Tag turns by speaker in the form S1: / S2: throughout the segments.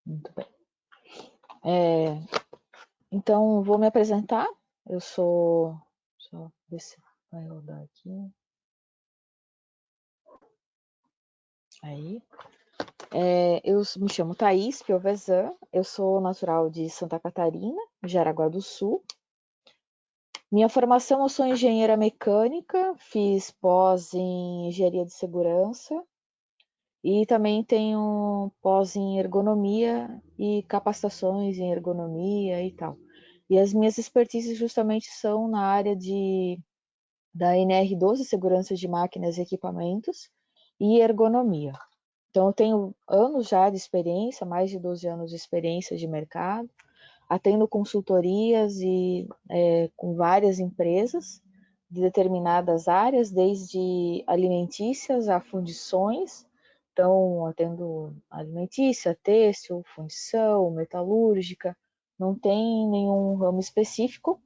S1: Muito bem. Então, vou me apresentar. Eu sou... Deixa eu ver se vai rodar aqui. Aí. Eu me chamo Thaís Piovesan, eu sou natural de Santa Catarina, Jaraguá do Sul. Minha formação, eu sou engenheira mecânica, fiz pós em engenharia de segurança e também tenho pós em ergonomia e capacitações em ergonomia e tal. E as minhas expertises justamente são na área da NR12, segurança de máquinas e equipamentos, e ergonomia. Então, eu tenho anos já de experiência, mais de 12 anos de experiência de mercado, atendo consultorias com várias empresas de determinadas áreas, desde alimentícias a fundições. Então, atendo alimentícia, têxtil, fundição, metalúrgica, não tem nenhum ramo específico.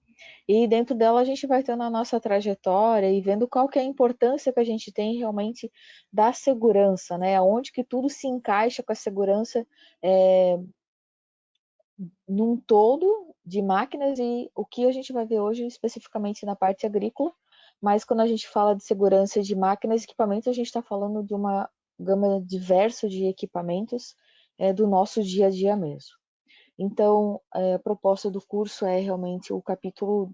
S1: E dentro dela a gente vai tendo a nossa trajetória e vendo qual que é a importância que a gente tem realmente da segurança, né? Onde que tudo se encaixa com a segurança num todo de máquinas e o que a gente vai ver hoje especificamente na parte agrícola, mas quando a gente fala de segurança de máquinas e equipamentos, a gente está falando de uma gama diversa de equipamentos do nosso dia a dia mesmo. Então, a proposta do curso é realmente o capítulo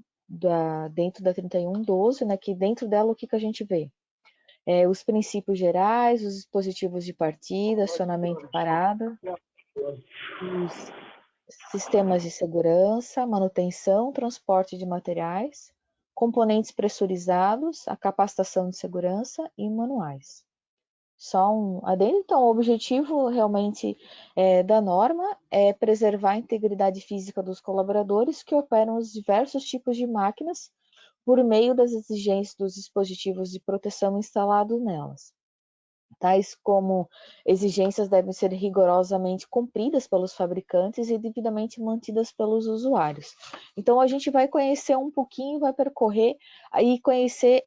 S1: dentro da 3112, né, que dentro dela o que a gente vê? Os princípios gerais, os dispositivos de partida, acionamento e parada, os sistemas de segurança, manutenção, transporte de materiais, componentes pressurizados, a capacitação de segurança e manuais. Só um adendo, então, o objetivo realmente da norma é preservar a integridade física dos colaboradores que operam os diversos tipos de máquinas por meio das exigências dos dispositivos de proteção instalados nelas. Tais como exigências devem ser rigorosamente cumpridas pelos fabricantes e devidamente mantidas pelos usuários. Então, a gente vai conhecer um pouquinho, vai percorrer, aí conhecer,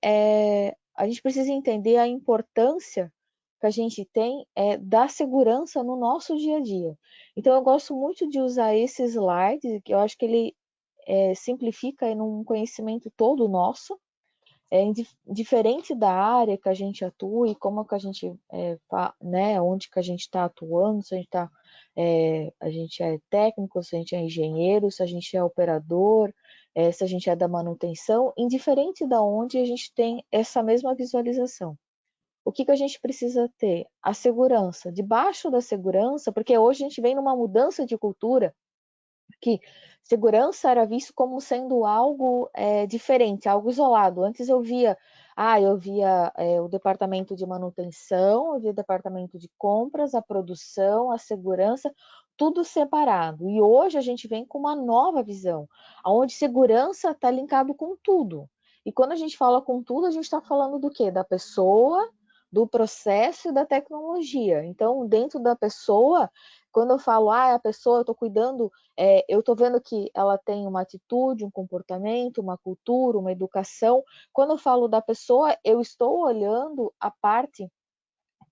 S1: a gente precisa entender a importância que a gente tem da segurança no nosso dia a dia. Então, eu gosto muito de usar esse slide, que eu acho que ele simplifica num conhecimento todo nosso, diferente da área que a gente atua e como que a gente, né, onde que a gente está atuando, se a gente é técnico, se a gente é engenheiro, se a gente é operador, se a gente é da manutenção, indiferente da onde a gente tem essa mesma visualização. O que a gente precisa ter? A segurança. Debaixo da segurança, porque hoje a gente vem numa mudança de cultura, que segurança era visto como sendo algo diferente, algo isolado. Antes eu via o departamento de manutenção, eu via o departamento de compras, a produção, a segurança, tudo separado. E hoje a gente vem com uma nova visão, onde segurança está linkado com tudo. E quando a gente fala com tudo, a gente está falando do quê? Da pessoa, do processo e da tecnologia. Então, dentro da pessoa, quando eu falo, a pessoa, eu estou cuidando, eu estou vendo que ela tem uma atitude, um comportamento, uma cultura, uma educação. Quando eu falo da pessoa, eu estou olhando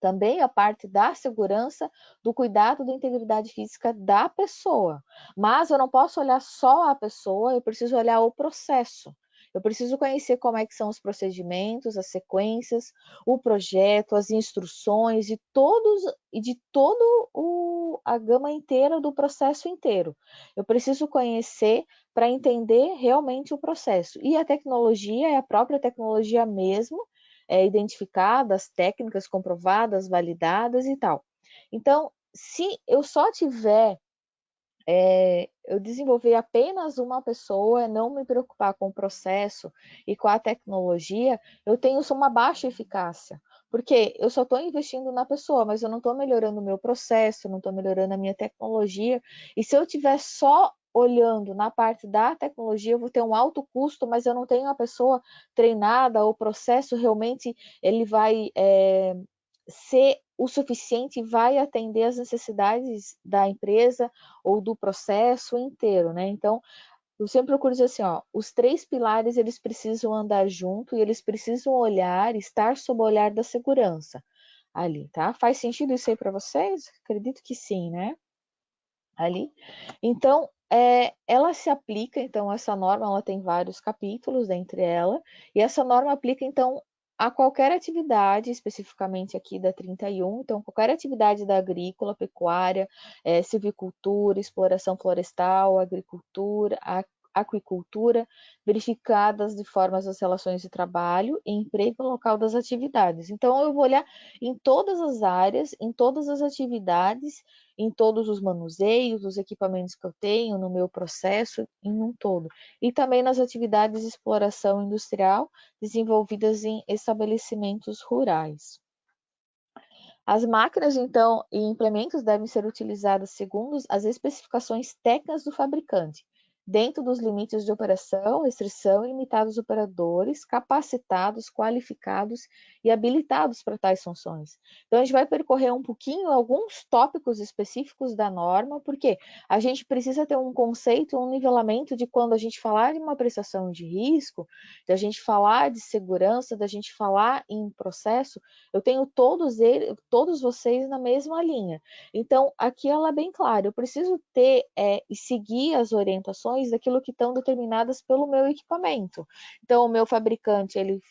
S1: também a parte da segurança, do cuidado da integridade física da pessoa. Mas eu não posso olhar só a pessoa, eu preciso olhar o processo. Eu preciso conhecer como é que são os procedimentos, as sequências, o projeto, as instruções e de todo a gama inteira do processo inteiro. Eu preciso conhecer para entender realmente o processo. E a tecnologia é a própria tecnologia mesmo, identificadas, técnicas comprovadas, validadas e tal. Então, se eu só tiver, eu desenvolver apenas uma pessoa, não me preocupar com o processo e com a tecnologia, eu tenho uma baixa eficácia. Porque eu só estou investindo na pessoa, mas eu não estou melhorando o meu processo, não estou melhorando a minha tecnologia. E se eu tiver só olhando na parte da tecnologia, eu vou ter um alto custo, mas eu não tenho a pessoa treinada, o processo realmente ele vai ser o suficiente e vai atender às necessidades da empresa ou do processo inteiro, né? Então, eu sempre procuro dizer assim, ó, os três pilares eles precisam andar junto e eles precisam olhar, estar sob o olhar da segurança ali, tá? Faz sentido isso aí para vocês? Acredito que sim, né? ali. Então, ela se aplica, então, essa norma, ela tem vários capítulos dentre ela, e essa norma aplica, então, a qualquer atividade, especificamente aqui da 31, então, qualquer atividade da agrícola, pecuária, silvicultura, exploração florestal, agricultura, aquicultura, verificadas de formas das relações de trabalho e emprego no local das atividades. Então, eu vou olhar em todas as áreas, em todas as atividades, em todos os manuseios, os equipamentos que eu tenho, no meu processo, em um todo. E também nas atividades de exploração industrial desenvolvidas em estabelecimentos rurais. As máquinas, então, e implementos devem ser utilizadas segundo as especificações técnicas do fabricante, dentro dos limites de operação, restrição e limitados operadores capacitados, qualificados e habilitados para tais funções. Então, a gente vai percorrer um pouquinho alguns tópicos específicos da norma, porque a gente precisa ter um conceito, um nivelamento de quando a gente falar de uma prestação de risco, da gente falar de segurança, da gente falar em processo, eu tenho todos vocês na mesma linha. Então, aqui ela é bem clara, eu preciso ter e seguir as orientações daquilo que estão determinadas pelo meu equipamento. Então, o meu fabricante, ele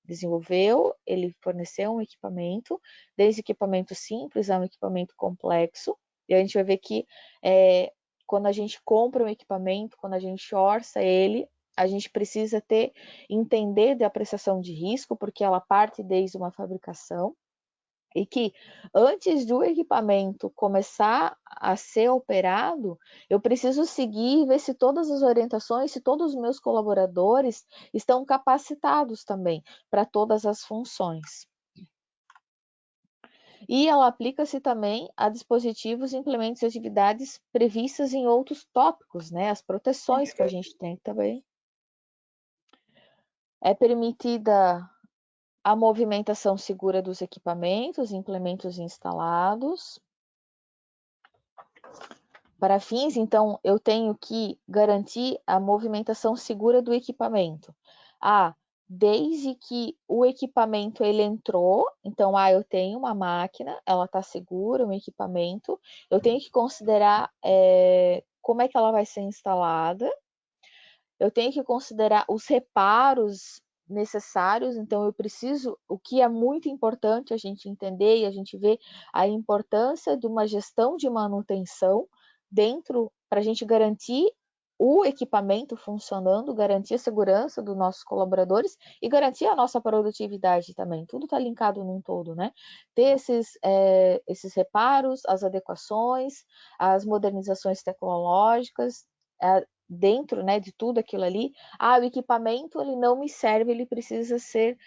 S1: desenvolveu, ele forneceu um equipamento, desde equipamento simples a um equipamento complexo, e a gente vai ver que quando a gente compra um equipamento, quando a gente orça ele, a gente precisa entender da apreciação de risco, porque ela parte desde uma fabricação, e que antes do equipamento começar a ser operado, eu preciso seguir e ver se todas as orientações, se todos os meus colaboradores estão capacitados também para todas as funções. E ela aplica-se também a dispositivos, implementos e atividades previstas em outros tópicos, né? As proteções que a gente tem também. É permitida a movimentação segura dos equipamentos, implementos instalados. Para fins, então, eu tenho que garantir a movimentação segura do equipamento. Desde que o equipamento ele entrou, então, eu tenho uma máquina, ela está segura, um equipamento, eu tenho que considerar como é que ela vai ser instalada, eu tenho que considerar os reparos necessários, então eu preciso, o que é muito importante a gente entender e a gente ver a importância de uma gestão de manutenção dentro, para a gente garantir o equipamento funcionando, garantir a segurança dos nossos colaboradores e garantir a nossa produtividade também. Tudo está linkado num todo, né? Ter esses reparos, as adequações, as modernizações tecnológicas, dentro, né, de tudo aquilo ali, o equipamento ele não me serve, ele precisa ser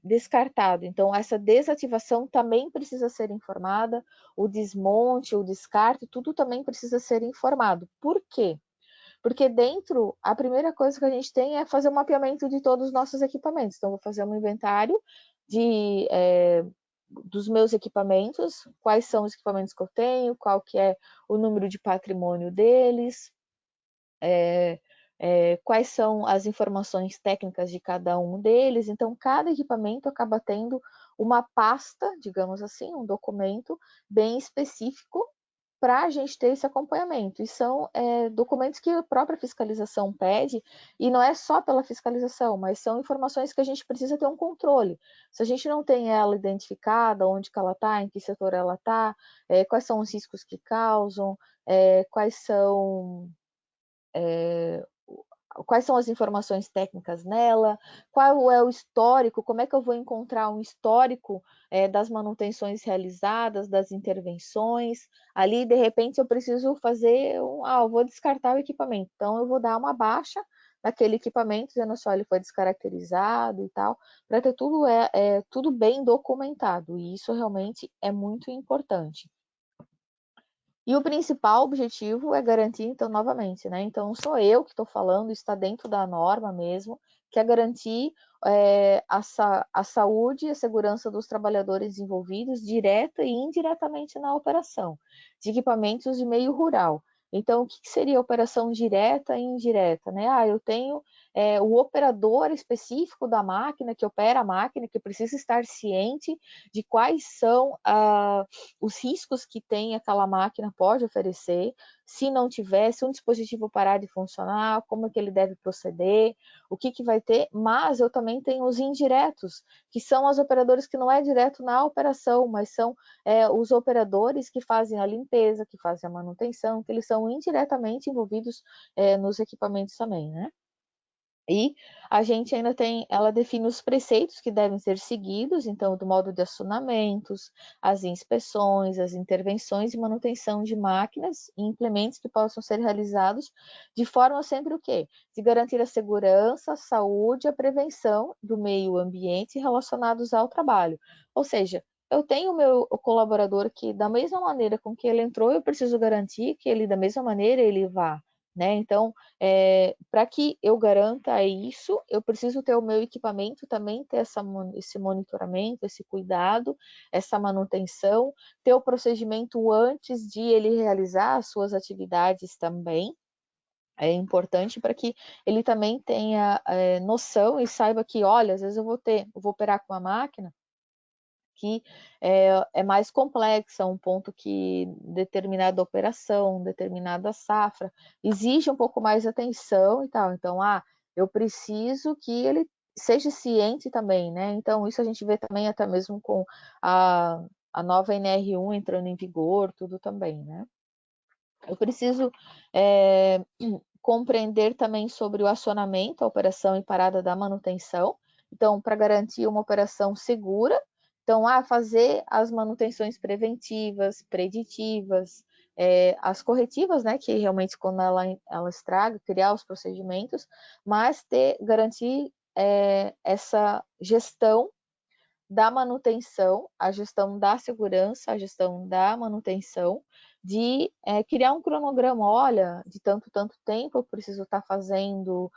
S1: descartado. Então, essa desativação também precisa ser informada, o desmonte, o descarte, tudo também precisa ser informado. Por quê? Porque dentro, a primeira coisa que a gente tem é fazer um mapeamento de todos os nossos equipamentos. Então, vou fazer um inventário dos meus equipamentos, quais são os equipamentos que eu tenho, qual que é o número de patrimônio deles, quais são as informações técnicas de cada um deles. Então, cada equipamento acaba tendo uma pasta, digamos assim, um documento bem específico para a gente ter esse acompanhamento. E são documentos que a própria fiscalização pede, e não é só pela fiscalização, mas são informações que a gente precisa ter um controle. Se a gente não tem ela identificada, onde que ela está, em que setor ela está, quais são os riscos que causam, quais são as informações técnicas nela, qual é o histórico, como é que eu vou encontrar um histórico das manutenções realizadas, das intervenções. Ali, de repente, eu preciso fazer eu vou descartar o equipamento, então eu vou dar uma baixa naquele equipamento, dizendo só, ele foi descaracterizado e tal, para ter tudo bem documentado, e isso realmente é muito importante. E o principal objetivo é garantir, então, novamente, né? Então, sou eu que estou falando, está dentro da norma mesmo, que é garantir a saúde e a segurança dos trabalhadores envolvidos, direta e indiretamente na operação de equipamentos de meio rural. Então, o que seria operação direta e indireta, né? Eu tenho o operador específico da máquina, que opera a máquina, que precisa estar ciente de quais são os riscos que tem aquela máquina pode oferecer, se não tiver, se um dispositivo parar de funcionar, como é que ele deve proceder, o que, que vai ter, mas eu também tenho os indiretos, que são os operadores que não é direto na operação, mas são os operadores que fazem a limpeza, que fazem a manutenção, que eles são indiretamente envolvidos nos equipamentos também, né? E a gente ainda ela define os preceitos que devem ser seguidos, então, do modo de acionamentos, as inspeções, as intervenções e manutenção de máquinas e implementos que possam ser realizados de forma sempre o quê? De garantir a segurança, a saúde e a prevenção do meio ambiente relacionados ao trabalho. Ou seja, eu tenho o meu colaborador que, da mesma maneira com que ele entrou, eu preciso garantir que ele, da mesma maneira, ele vá. Né? Então, para que eu garanta isso, eu preciso ter o meu equipamento também, ter esse monitoramento, esse cuidado, essa manutenção, ter o procedimento antes de ele realizar as suas atividades também. É importante para que ele também tenha noção e saiba que, olha, às vezes eu vou operar com uma máquina que é mais complexa, um ponto que determinada operação, determinada safra, exige um pouco mais de atenção e tal. Então, eu preciso que ele seja ciente também, né? Então, isso a gente vê também até mesmo com a nova NR1 entrando em vigor, tudo também, né? Eu preciso compreender também sobre o acionamento, a operação e parada da manutenção. Então, para garantir uma operação segura, então, fazer as manutenções preventivas, preditivas, as corretivas, né, que realmente quando ela estraga, criar os procedimentos, mas garantir essa gestão da manutenção, a gestão da segurança, a gestão da manutenção, de criar um cronograma, olha, de tanto tempo eu preciso estar fazendo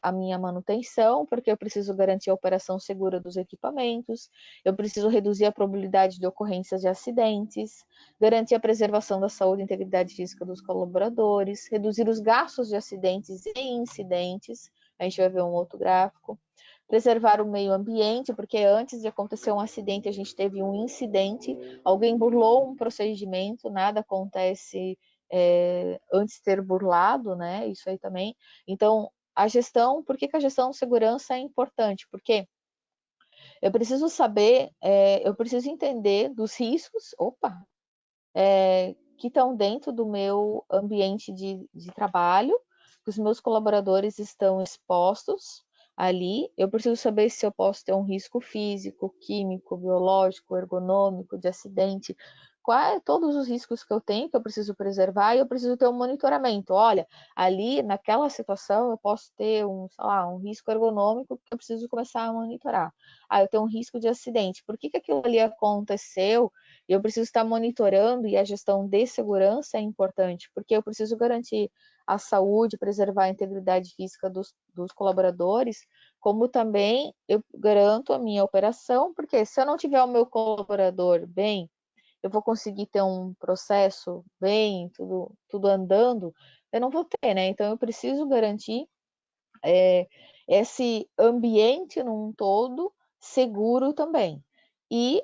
S1: a minha manutenção, porque eu preciso garantir a operação segura dos equipamentos, eu preciso reduzir a probabilidade de ocorrências de acidentes, garantir a preservação da saúde e integridade física dos colaboradores, reduzir os gastos de acidentes e incidentes, a gente vai ver um outro gráfico, preservar o meio ambiente, porque antes de acontecer um acidente, a gente teve um incidente, alguém burlou um procedimento, nada acontece antes de ter burlado, né? Isso aí também. Então, a gestão, por que a gestão de segurança é importante? Porque eu preciso saber, eu preciso entender dos riscos, que estão dentro do meu ambiente de trabalho, que os meus colaboradores estão expostos ali. Eu preciso saber se eu posso ter um risco físico, químico, biológico, ergonômico, de acidente. Todos os riscos que eu tenho, que eu preciso preservar, e eu preciso ter um monitoramento. Olha, ali naquela situação eu posso ter um risco ergonômico que eu preciso começar a monitorar. Eu tenho um risco de acidente. Por que aquilo ali aconteceu? Eu preciso estar monitorando, e a gestão de segurança é importante, porque eu preciso garantir a saúde, preservar a integridade física dos colaboradores, como também eu garanto a minha operação, porque se eu não tiver o meu colaborador bem, eu vou conseguir ter um processo bem, tudo andando, eu não vou ter, né? Então eu preciso garantir esse ambiente num todo seguro também. E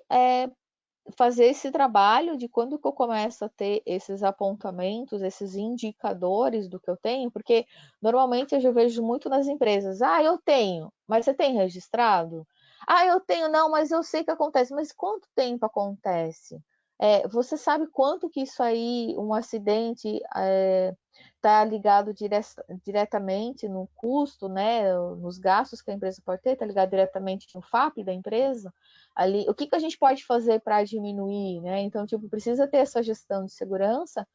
S1: fazer esse trabalho de quando que eu começo a ter esses apontamentos, esses indicadores do que eu tenho, porque normalmente eu já vejo muito nas empresas, eu tenho, mas você tem registrado? Eu tenho, não, mas eu sei que acontece, mas quanto tempo acontece? Você sabe quanto que isso aí, um acidente está ligado diretamente no custo, né, nos gastos que a empresa pode ter, está ligado diretamente no FAP da empresa? Ali, o que a gente pode fazer para diminuir, né? Então, precisa ter essa gestão de segurança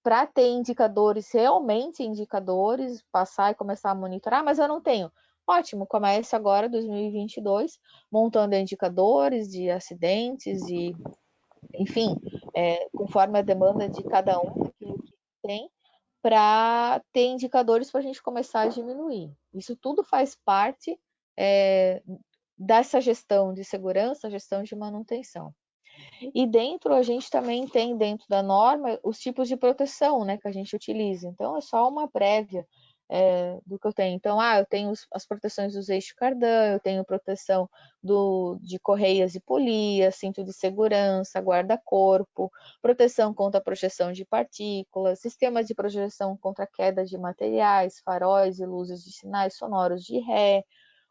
S1: para ter indicadores, realmente indicadores, passar e começar a monitorar, mas eu não tenho. Ótimo, comece agora, 2022, montando indicadores de acidentes e, enfim, conforme a demanda de cada um, daquilo que tem, para ter indicadores para a gente começar a diminuir. Isso tudo faz parte dessa gestão de segurança, gestão de manutenção. E dentro, a gente também tem, dentro da norma, os tipos de proteção, né, que a gente utiliza. Então, é só uma prévia. do que eu tenho. Então, eu tenho as proteções dos eixos cardan, eu tenho proteção de correias e polias, cinto de segurança, guarda-corpo, proteção contra a projeção de partículas, sistemas de projeção contra queda de materiais, faróis e luzes de sinais sonoros de ré.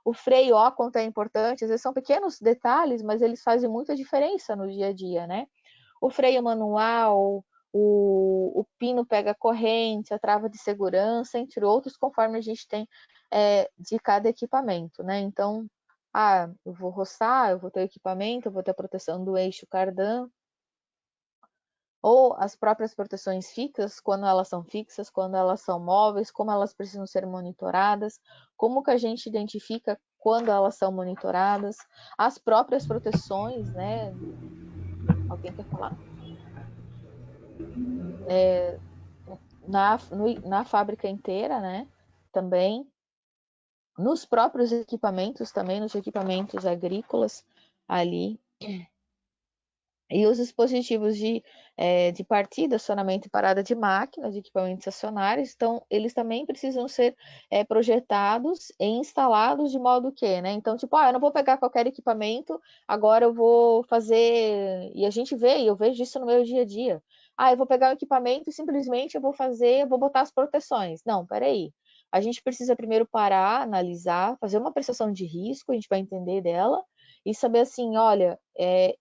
S1: O freio, quanto é importante, às vezes são pequenos detalhes, mas eles fazem muita diferença no dia a dia, né? O freio manual, o pino pega corrente, a trava de segurança, entre outros, conforme a gente tem de cada equipamento, né? Então, eu vou roçar, eu vou ter o equipamento, eu vou ter a proteção do eixo cardan, ou as próprias proteções fixas, quando elas são fixas, quando elas são móveis, como elas precisam ser monitoradas, como que a gente identifica quando elas são monitoradas, as próprias proteções, né? Alguém quer falar? Na fábrica inteira, né? Também. Nos próprios equipamentos, também nos equipamentos agrícolas ali. E os dispositivos de partida, acionamento e parada de máquinas, de equipamentos acionários, então, eles também precisam ser projetados e instalados de modo que, né? Então, tipo, eu não vou pegar qualquer equipamento, agora eu vou fazer... E a gente vê, e eu vejo isso no meu dia a dia. Eu vou pegar o equipamento e simplesmente eu vou botar as proteções. Não, peraí. A gente precisa primeiro parar, analisar, fazer uma prestação de risco, a gente vai entender dela, e saber assim, olha,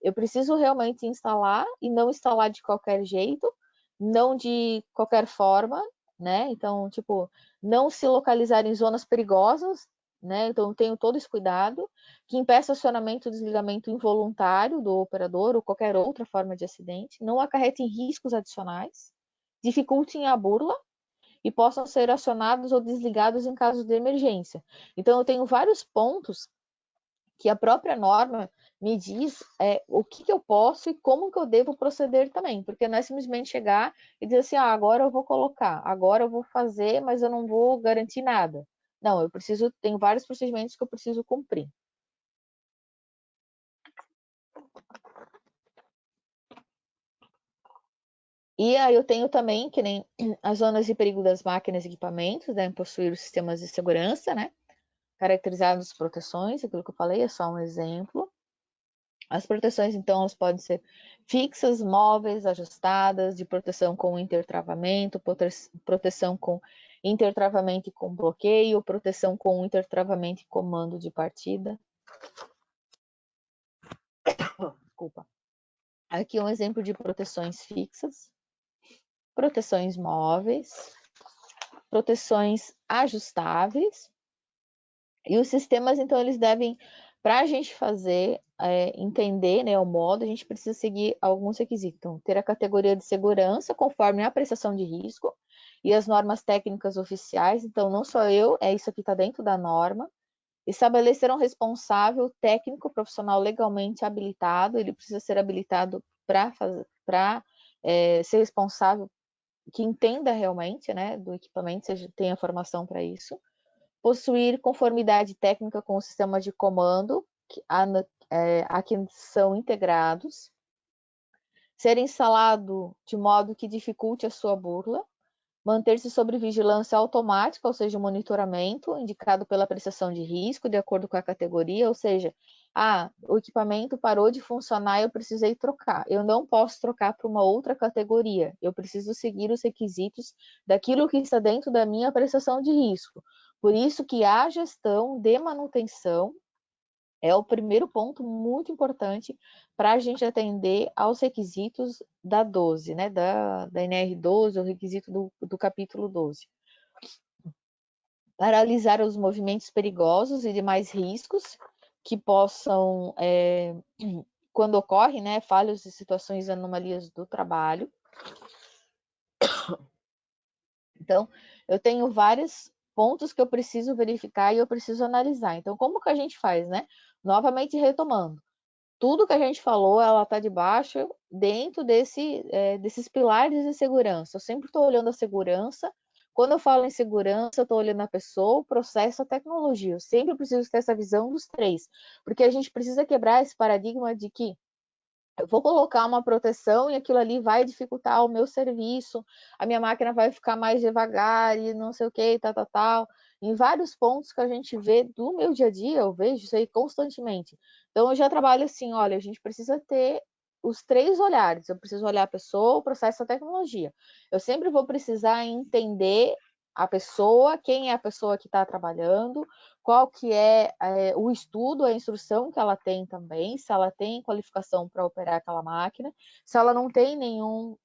S1: eu preciso realmente instalar e não instalar de qualquer jeito, não de qualquer forma, né? Então, tipo, não se localizar em zonas perigosas, né? Então, eu tenho todo esse cuidado, que impeça acionamento ou desligamento involuntário do operador ou qualquer outra forma de acidente, não acarretem riscos adicionais, dificultem a burla e possam ser acionados ou desligados em caso de emergência. Então, eu tenho vários pontos que a própria norma me diz o que eu posso e como que eu devo proceder também, porque não é simplesmente chegar e dizer assim, agora eu vou colocar, agora eu vou fazer, mas eu não vou garantir nada. Não, tenho vários procedimentos que eu preciso cumprir. E aí eu tenho também, que nem as zonas de perigo das máquinas e equipamentos, devem possuir os sistemas de segurança, né? Caracterizados proteções, aquilo que eu falei é só um exemplo. As proteções, então, elas podem ser fixas, móveis, ajustadas, de proteção com intertravamento, proteção com intertravamento e com bloqueio, proteção com intertravamento e comando de partida. Desculpa. Aqui um exemplo de proteções fixas, proteções móveis, proteções ajustáveis. E os sistemas, então, eles devem, para a gente fazer, entender, né, o modo, a gente precisa seguir alguns requisitos. Então, ter a categoria de segurança conforme a apreciação de risco e as normas técnicas oficiais. Então, não só eu, isso aqui está dentro da norma. Estabelecer um responsável técnico profissional legalmente habilitado. Ele precisa ser habilitado para ser responsável, que entenda realmente, né, do equipamento, seja, tenha formação para isso. Possuir conformidade técnica com o sistema de comando a que são integrados, ser instalado de modo que dificulte a sua burla, manter-se sob vigilância automática, ou seja, monitoramento, indicado pela apreciação de risco, de acordo com a categoria, ou seja, o equipamento parou de funcionar e eu precisei trocar. Eu não posso trocar para uma outra categoria, eu preciso seguir os requisitos daquilo que está dentro da minha apreciação de risco. Por isso que a gestão de manutenção é o primeiro ponto muito importante para a gente atender aos requisitos da 12, né? Da NR12, o requisito do capítulo 12. Paralisar os movimentos perigosos e demais riscos que possam, quando ocorrem, né, falhas e situações e anomalias do trabalho. Então, eu tenho vários pontos que eu preciso verificar e eu preciso analisar. Então, como que a gente faz, né? Novamente retomando. Tudo que a gente falou, ela está debaixo, dentro desses pilares de segurança. Eu sempre estou olhando a segurança. Quando eu falo em segurança, eu estou olhando a pessoa, o processo, a tecnologia. Eu sempre preciso ter essa visão dos três, porque a gente precisa quebrar esse paradigma de que eu vou colocar uma proteção e aquilo ali vai dificultar o meu serviço, a minha máquina vai ficar mais devagar e não sei o que, tal. Em vários pontos que a gente vê do meu dia a dia, eu vejo isso aí constantemente. Então, eu já trabalho assim, olha, a gente precisa ter os três olhares. Eu preciso olhar a pessoa, o processo e a tecnologia. Eu sempre vou precisar entender a pessoa, quem é a pessoa que está trabalhando, qual que o estudo, a instrução que ela tem também, se ela tem qualificação para operar aquela máquina, se ela não tem nenhum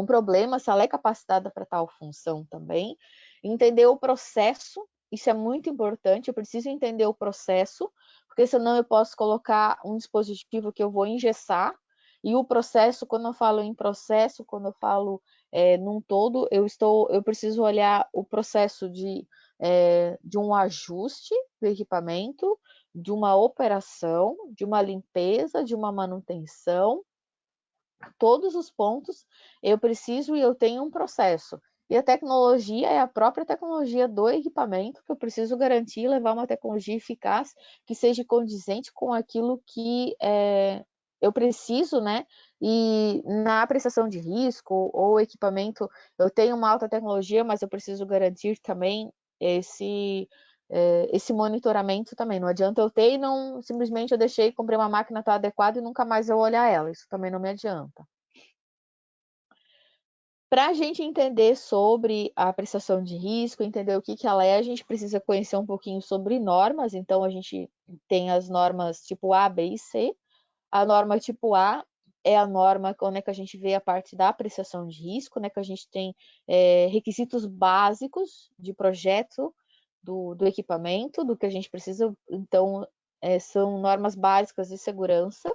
S1: problema, se ela é capacitada para tal função também, entender o processo, isso é muito importante, eu preciso entender o processo, porque senão eu posso colocar um dispositivo que eu vou engessar, e o processo, quando eu falo em processo, quando eu falo num todo, eu preciso olhar o processo de um ajuste do equipamento, de uma operação, de uma limpeza, de uma manutenção, todos os pontos eu preciso e eu tenho um processo. E a tecnologia é a própria tecnologia do equipamento que eu preciso garantir, levar uma tecnologia eficaz que seja condizente com aquilo que eu preciso, né? E na apreciação de risco ou equipamento, eu tenho uma alta tecnologia, mas eu preciso garantir também esse monitoramento também. Não adianta eu ter e não simplesmente eu deixei, comprei uma máquina, está adequada e nunca mais eu olhar ela. Isso também não me adianta. Para a gente entender sobre a apreciação de risco, entender o que, que ela é, a gente precisa conhecer um pouquinho sobre normas. Então, a gente tem as normas tipo A, B e C. A norma tipo A é a norma onde é que a gente vê a parte da apreciação de risco, né, que a gente tem requisitos básicos de projeto do equipamento, do que a gente precisa. Então, são normas básicas de segurança.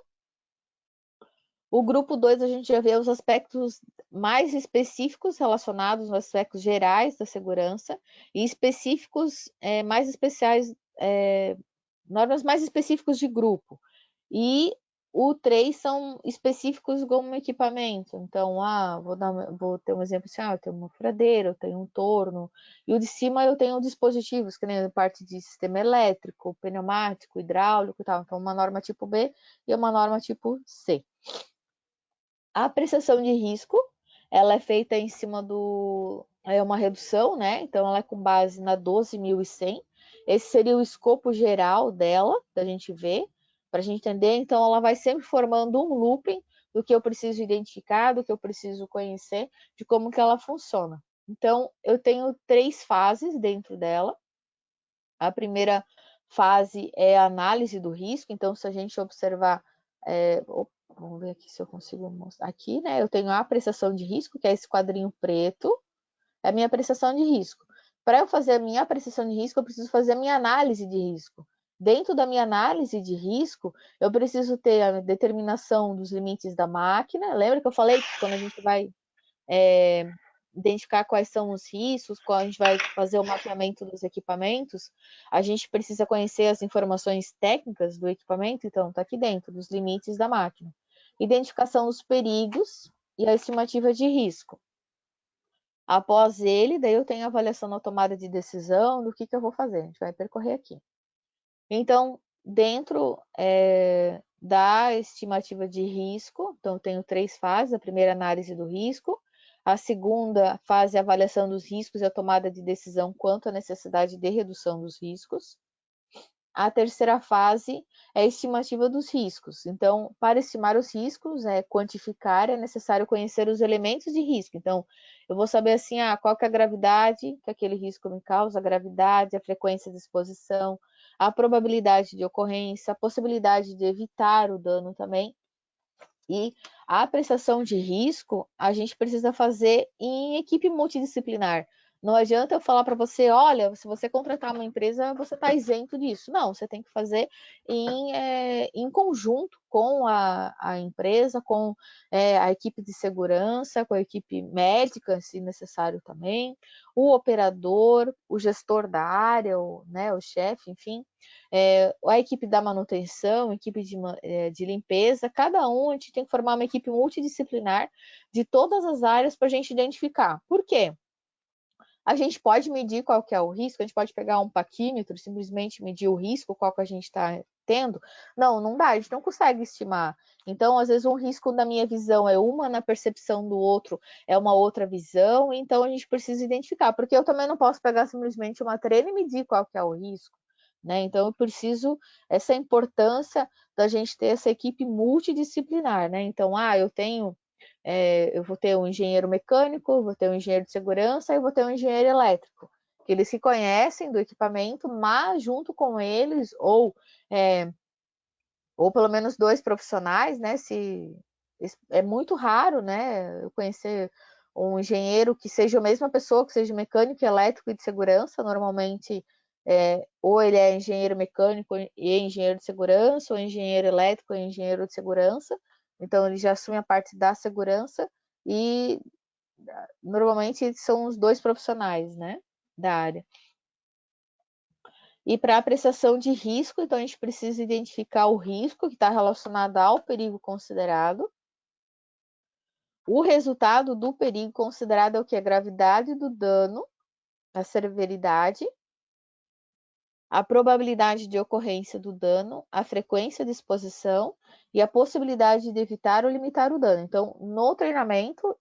S1: O grupo 2 a gente já vê os aspectos mais específicos relacionados aos aspectos gerais da segurança e específicos mais especiais, normas mais específicos de grupo. E o 3 são específicos como equipamento. Então, vou ter um exemplo assim, eu tenho uma furadeira, eu tenho um torno, e o de cima eu tenho dispositivos, que nem a parte de sistema elétrico, pneumático, hidráulico e tal. Então, uma norma tipo B e uma norma tipo C. A apreciação de risco, ela é feita em cima é uma redução, né? Então, ela é com base na 12.100. Esse seria o escopo geral dela, da gente ver, para a gente entender. Então, ela vai sempre formando um looping do que eu preciso identificar, do que eu preciso conhecer, de como que ela funciona. Então, eu tenho 3 fases dentro dela. A primeira fase é a análise do risco. Então, se a gente observar vamos ver aqui se eu consigo mostrar. Aqui, né, eu tenho a apreciação de risco, que é esse quadrinho preto, é a minha apreciação de risco. Para eu fazer a minha apreciação de risco, eu preciso fazer a minha análise de risco. Dentro da minha análise de risco, eu preciso ter a determinação dos limites da máquina. Lembra que eu falei que quando a gente vai identificar quais são os riscos, quando a gente vai fazer o mapeamento dos equipamentos, a gente precisa conhecer as informações técnicas do equipamento, então está aqui dentro, dos limites da máquina. Identificação dos perigos e a estimativa de risco. Após ele, daí eu tenho a avaliação na tomada de decisão do que eu vou fazer. A gente vai percorrer aqui. Então, dentro da estimativa de risco, então eu tenho 3 fases. A primeira, análise do risco. A segunda fase, avaliação dos riscos e a tomada de decisão quanto à necessidade de redução dos riscos. A terceira fase é a estimativa dos riscos. Então, para estimar os riscos, quantificar, é necessário conhecer os elementos de risco. Então, eu vou saber assim, qual que é a gravidade que aquele risco me causa, a gravidade, a frequência de exposição, a probabilidade de ocorrência, a possibilidade de evitar o dano também. E a apreciação de risco, a gente precisa fazer em equipe multidisciplinar. Não adianta eu falar para você, olha, se você contratar uma empresa, você está isento disso. Não, você tem que fazer em conjunto com a empresa, com a equipe de segurança, com a equipe médica, se necessário também, o operador, o gestor da área, o chefe, enfim, a equipe da manutenção, a equipe de limpeza, cada um, a gente tem que formar uma equipe multidisciplinar de todas as áreas para a gente identificar. Por quê? A gente pode medir qual que é o risco, a gente pode pegar um paquímetro, simplesmente medir o risco, qual que a gente está tendo? Não, não dá, a gente não consegue estimar. Então, às vezes, um risco da minha visão é uma, na percepção do outro é uma outra visão, então a gente precisa identificar, porque eu também não posso pegar simplesmente uma treina e medir qual que é o risco, né? Então, eu preciso, essa importância da gente ter essa equipe multidisciplinar, né? Então, eu vou ter um engenheiro mecânico, vou ter um engenheiro de segurança e vou ter um engenheiro elétrico, que eles se conhecem do equipamento, mas junto com eles, ou pelo menos dois profissionais, né? Se é muito raro, né? Eu conhecer um engenheiro que seja a mesma pessoa, que seja mecânico, elétrico e de segurança. Normalmente, ou ele é engenheiro mecânico e engenheiro de segurança, ou engenheiro elétrico e engenheiro de segurança. Então, ele já assume a parte da segurança e normalmente são os dois profissionais, né? Da área. E para apreciação de risco, então a gente precisa identificar o risco que está relacionado ao perigo considerado. O resultado do perigo considerado é o que? A gravidade do dano, a severidade, a probabilidade de ocorrência do dano, a frequência de exposição e a possibilidade de evitar ou limitar o dano. Então, no treinamento,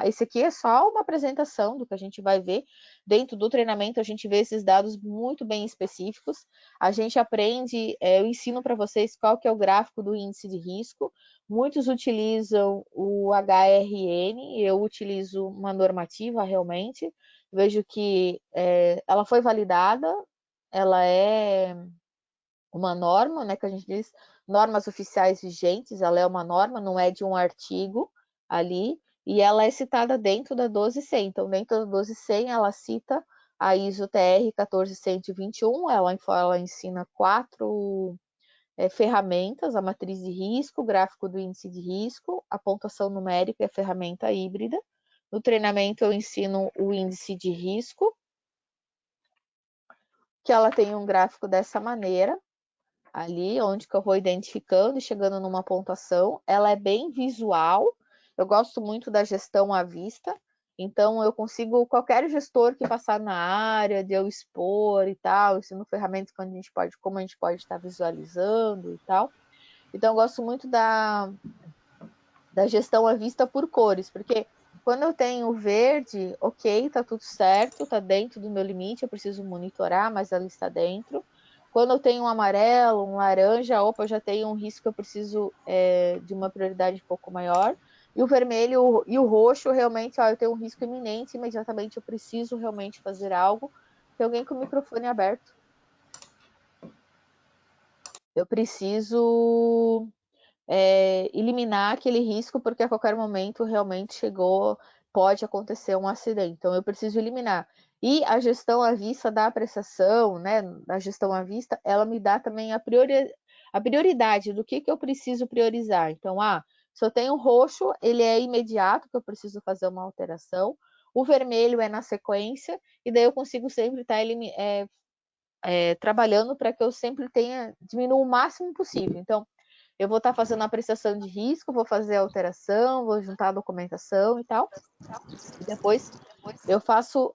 S1: esse aqui é só uma apresentação do que a gente vai ver. Dentro do treinamento, a gente vê esses dados muito bem específicos. A gente aprende, eu ensino para vocês qual que é o gráfico do índice de risco. Muitos utilizam o HRN, eu utilizo uma normativa realmente. Vejo que ela foi validada, ela é uma norma, né, que a gente diz, normas oficiais vigentes, ela é uma norma, não é de um artigo ali, e ela é citada dentro da 12100. Então, dentro da 12100, ela cita a ISO TR 14121, ela ensina 4 ferramentas, a matriz de risco, o gráfico do índice de risco, a pontuação numérica e a ferramenta híbrida. No treinamento, eu ensino o índice de risco, que ela tem um gráfico dessa maneira, ali, onde que eu vou identificando e chegando numa pontuação. Ela é bem visual, eu gosto muito da gestão à vista, então eu consigo, qualquer gestor que passar na área, de eu expor e tal, ensino ferramentas que como a gente pode estar visualizando e tal. Então eu gosto muito da gestão à vista por cores, porque quando eu tenho verde, ok, tá tudo certo, tá dentro do meu limite, eu preciso monitorar, mas ela está dentro. Quando eu tenho um amarelo, um laranja, opa, eu já tenho um risco que eu preciso de uma prioridade um pouco maior. E o vermelho e o roxo, realmente, eu tenho um risco iminente, imediatamente eu preciso realmente fazer algo. Tem alguém com o microfone aberto. Eu preciso eliminar aquele risco, porque a qualquer momento realmente pode acontecer um acidente. Então, eu preciso eliminar. E a gestão à vista da apreciação, né, da gestão à vista, ela me dá também a prioridade do que eu preciso priorizar. Então, se eu tenho roxo, ele é imediato, que eu preciso fazer uma alteração. O vermelho é na sequência, e daí eu consigo sempre estar trabalhando para que eu sempre diminua o máximo possível. Então, eu vou estar fazendo a apreciação de risco, vou fazer a alteração, vou juntar a documentação e tal. E depois eu faço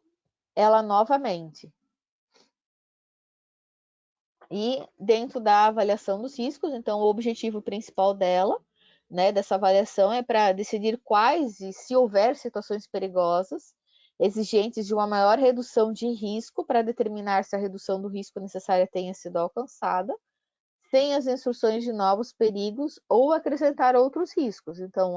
S1: ela novamente. E dentro da avaliação dos riscos, então o objetivo principal dela, né, dessa avaliação é para decidir quais e se houver situações perigosas, exigentes de uma maior redução de risco para determinar se a redução do risco necessária tenha sido alcançada, sem as instruções de novos perigos ou acrescentar outros riscos. Então,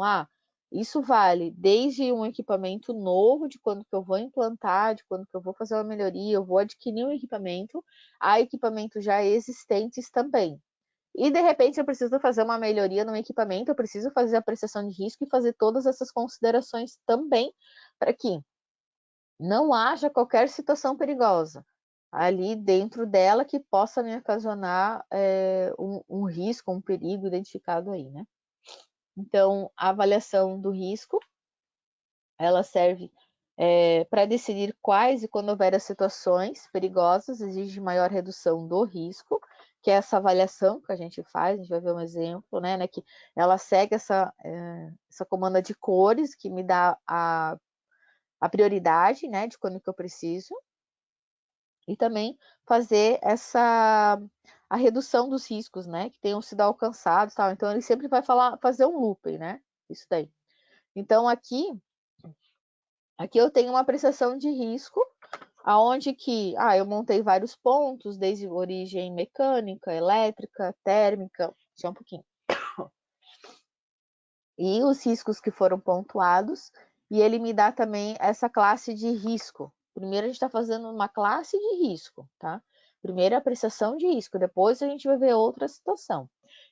S1: isso vale desde um equipamento novo, de quando que eu vou implantar, de quando que eu vou fazer uma melhoria, eu vou adquirir um equipamento, a equipamentos já existentes também. E, de repente, eu preciso fazer uma melhoria no equipamento, eu preciso fazer a apreciação de risco e fazer todas essas considerações também, para que não haja qualquer situação perigosa ali dentro dela que possa me ocasionar um risco, um perigo identificado aí, né? Então, a avaliação do risco, ela serve para decidir quais e quando houver as situações perigosas, exige maior redução do risco, que é essa avaliação que a gente faz, a gente vai ver um exemplo, né, que ela segue essa comanda de cores, que me dá a prioridade, né, de quando que eu preciso. e também fazer a redução dos riscos, né, que tenham sido alcançados, tal. Então ele sempre vai fazer um looping, né? Isso daí. Então aqui eu tenho uma apreciação de risco, aonde que eu montei vários pontos, desde origem mecânica, elétrica, térmica, só um pouquinho. E os riscos que foram pontuados, e ele me dá também essa classe de risco. Primeiro a gente está fazendo uma classe de risco, tá? Primeiro a apreciação de risco, depois a gente vai ver outra situação,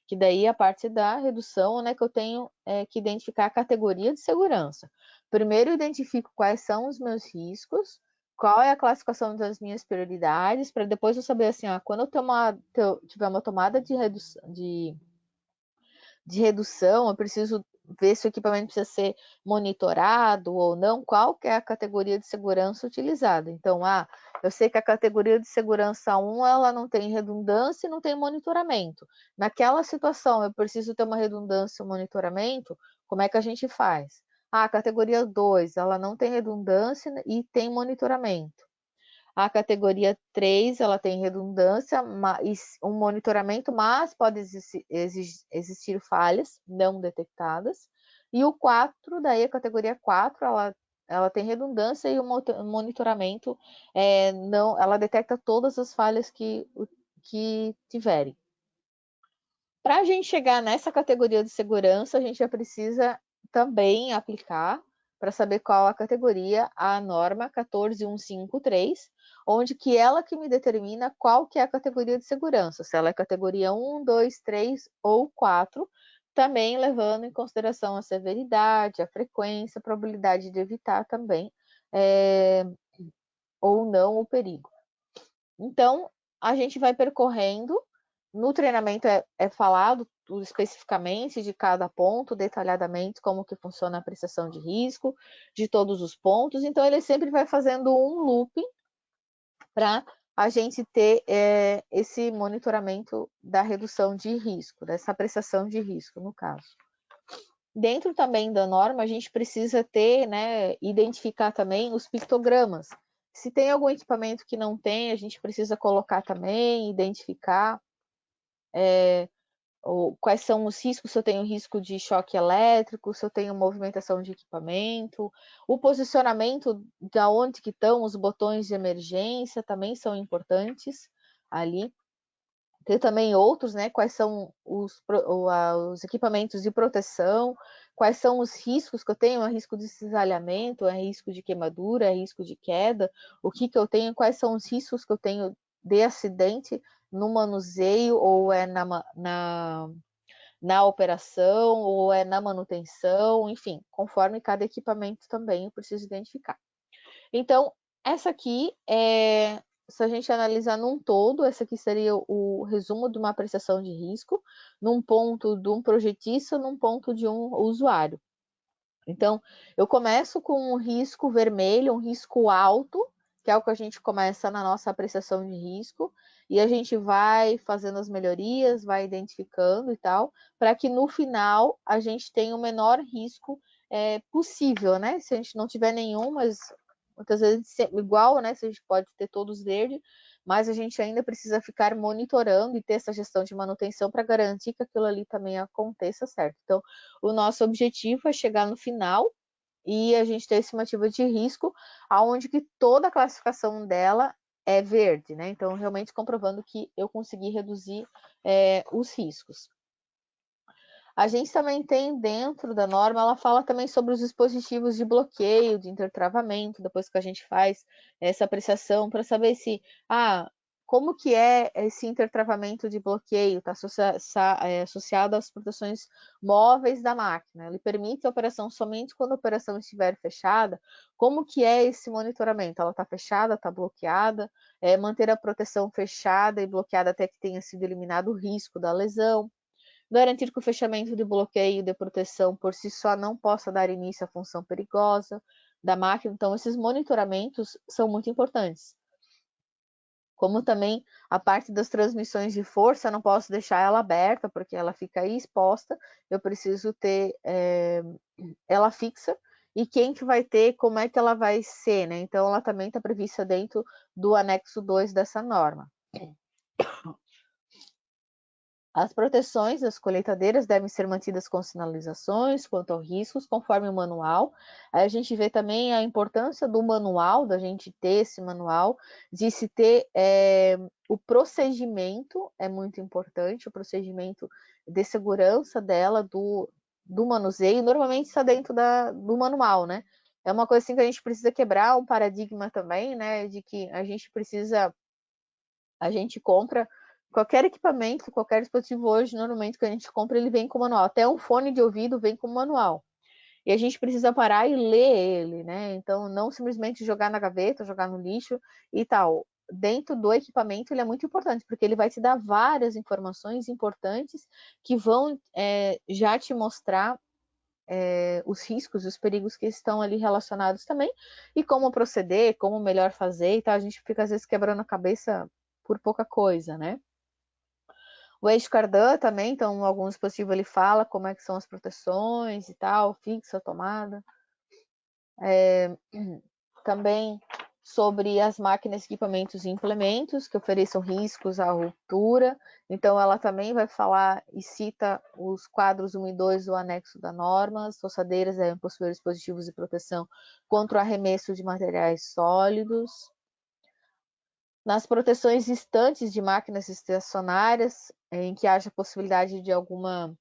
S1: que daí a parte da redução, né, que eu tenho que identificar a categoria de segurança. Primeiro eu identifico quais são os meus riscos, qual é a classificação das minhas prioridades, para depois eu saber assim, quando eu tiver uma tomada de redução, eu preciso ver se o equipamento precisa ser monitorado ou não, qual que é a categoria de segurança utilizada. Então, eu sei que a categoria de segurança 1, ela não tem redundância e não tem monitoramento. Naquela situação, eu preciso ter uma redundância e um monitoramento, como é que a gente faz? A categoria 2, ela não tem redundância e tem monitoramento. A categoria 3, ela tem redundância e um monitoramento, mas pode existir falhas não detectadas. E o 4, daí a categoria 4, ela tem redundância e o monitoramento não, ela detecta todas as falhas que tiverem. Para a gente chegar nessa categoria de segurança, a gente já precisa também aplicar, para saber qual a categoria, a norma 14153, onde que ela que me determina qual que é a categoria de segurança, se ela é categoria 1, 2, 3 ou 4, também levando em consideração a severidade, a frequência, a probabilidade de evitar também ou não o perigo. Então, a gente vai percorrendo, no treinamento é falado especificamente de cada ponto, detalhadamente, como que funciona a apreciação de risco, de todos os pontos, então ele sempre vai fazendo um looping para a gente ter esse monitoramento da redução de risco, dessa apreciação de risco, no caso. Dentro também da norma, a gente precisa ter, né, identificar também os pictogramas. Se tem algum equipamento que não tem, a gente precisa colocar também, identificar quais são os riscos, se eu tenho risco de choque elétrico, se eu tenho movimentação de equipamento, o posicionamento de onde que estão os botões de emergência também são importantes ali. Tem também outros, né? Quais são os equipamentos de proteção, quais são os riscos que eu tenho, é risco de cisalhamento, é risco de queimadura, é risco de queda, o que eu tenho, quais são os riscos que eu tenho de acidente no manuseio, ou é na operação, ou é na manutenção, enfim, conforme cada equipamento também eu preciso identificar. Então, essa aqui se a gente analisar num todo, essa aqui seria o resumo de uma apreciação de risco, num ponto de um projetista, num ponto de um usuário. Então, eu começo com um risco vermelho, um risco alto, que é o que a gente começa na nossa apreciação de risco, e a gente vai fazendo as melhorias, vai identificando e tal, para que no final a gente tenha o menor risco possível, né? Se a gente não tiver nenhum, mas muitas vezes igual, né? Se a gente pode ter todos verdes, mas a gente ainda precisa ficar monitorando e ter essa gestão de manutenção para garantir que aquilo ali também aconteça certo. Então, o nosso objetivo é chegar no final e a gente ter estimativa de risco, aonde que toda a classificação dela é verde, né? Então, realmente comprovando que eu consegui reduzir os riscos. A gente também tem dentro da norma, ela fala também sobre os dispositivos de bloqueio, de intertravamento, depois que a gente faz essa apreciação para saber se, como que é esse intertravamento de bloqueio, está associado às proteções móveis da máquina. Ele permite a operação somente quando a operação estiver fechada. Como que é esse monitoramento? Ela está fechada, está bloqueada? Manter a proteção fechada e bloqueada até que tenha sido eliminado o risco da lesão. Garantir que o fechamento de bloqueio de proteção por si só não possa dar início à função perigosa da máquina. Então, esses monitoramentos são muito importantes. Como também a parte das transmissões de força, eu não posso deixar ela aberta, porque ela fica aí exposta. Eu preciso ter ela fixa e quem que vai ter, como é que ela vai ser, né? Então, ela também está prevista dentro do anexo 2 dessa norma. As proteções das colheitadeiras devem ser mantidas com sinalizações quanto aos riscos, conforme o manual. Aí a gente vê também a importância do manual, da gente ter esse manual, de se ter o procedimento, é muito importante, o procedimento de segurança dela, do manuseio, normalmente está dentro do manual, né? É uma coisa assim que a gente precisa quebrar um paradigma também, né? De que a gente compra qualquer equipamento, qualquer dispositivo hoje, normalmente que a gente compra, ele vem com manual. Até um fone de ouvido vem com manual. E a gente precisa parar e ler ele, né? Então, não simplesmente jogar na gaveta, jogar no lixo e tal. Dentro do equipamento, ele é muito importante, porque ele vai te dar várias informações importantes que vão já te mostrar os riscos, os perigos que estão ali relacionados também, e como proceder, como melhor fazer e tal. A gente fica, às vezes, quebrando a cabeça por pouca coisa, né? O eixo cardan também, então, algum dispositivo ele fala como é que são as proteções e tal, fixa, tomada. Também sobre as máquinas, equipamentos e implementos que ofereçam riscos à ruptura. Então, ela também vai falar e cita os quadros 1 e 2 do anexo da norma. As toçadeiras devem possuir dispositivos de proteção contra o arremesso de materiais sólidos. Nas proteções estantes de máquinas estacionárias, em que haja possibilidade de alguma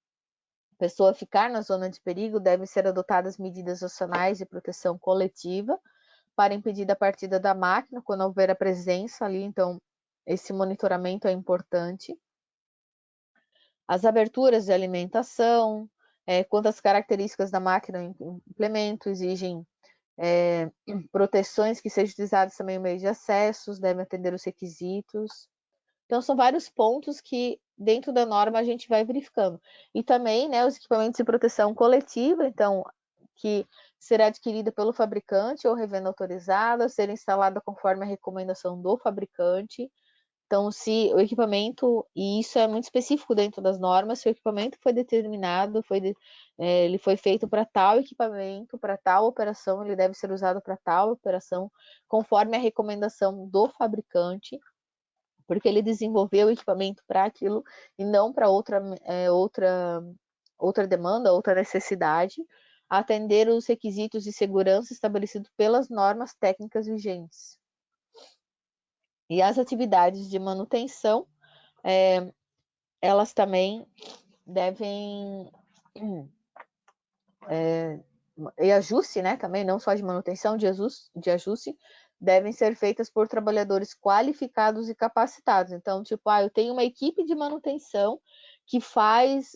S1: pessoa ficar na zona de perigo, devem ser adotadas medidas opcionais de proteção coletiva para impedir a partida da máquina quando houver a presença ali. Então, esse monitoramento é importante. As aberturas de alimentação, quanto às características da máquina e implemento, exigem proteções que sejam utilizadas também no meio de acessos, devem atender os requisitos. Então, são vários pontos que, dentro da norma, a gente vai verificando. E também, né, os equipamentos de proteção coletiva, então, que será adquirida pelo fabricante ou revenda autorizada, ser instalada conforme a recomendação do fabricante. Então, se o equipamento, e isso é muito específico dentro das normas, se o equipamento foi determinado, ele foi feito para tal equipamento, para tal operação, ele deve ser usado para tal operação, conforme a recomendação do fabricante, porque ele desenvolveu o equipamento para aquilo e não para outra demanda, outra necessidade, atender os requisitos de segurança estabelecidos pelas normas técnicas vigentes. E as atividades de manutenção, elas também devem e ajuste, né, também, não só de manutenção, de ajuste, devem ser feitas por trabalhadores qualificados e capacitados. Então, tipo, eu tenho uma equipe de manutenção que faz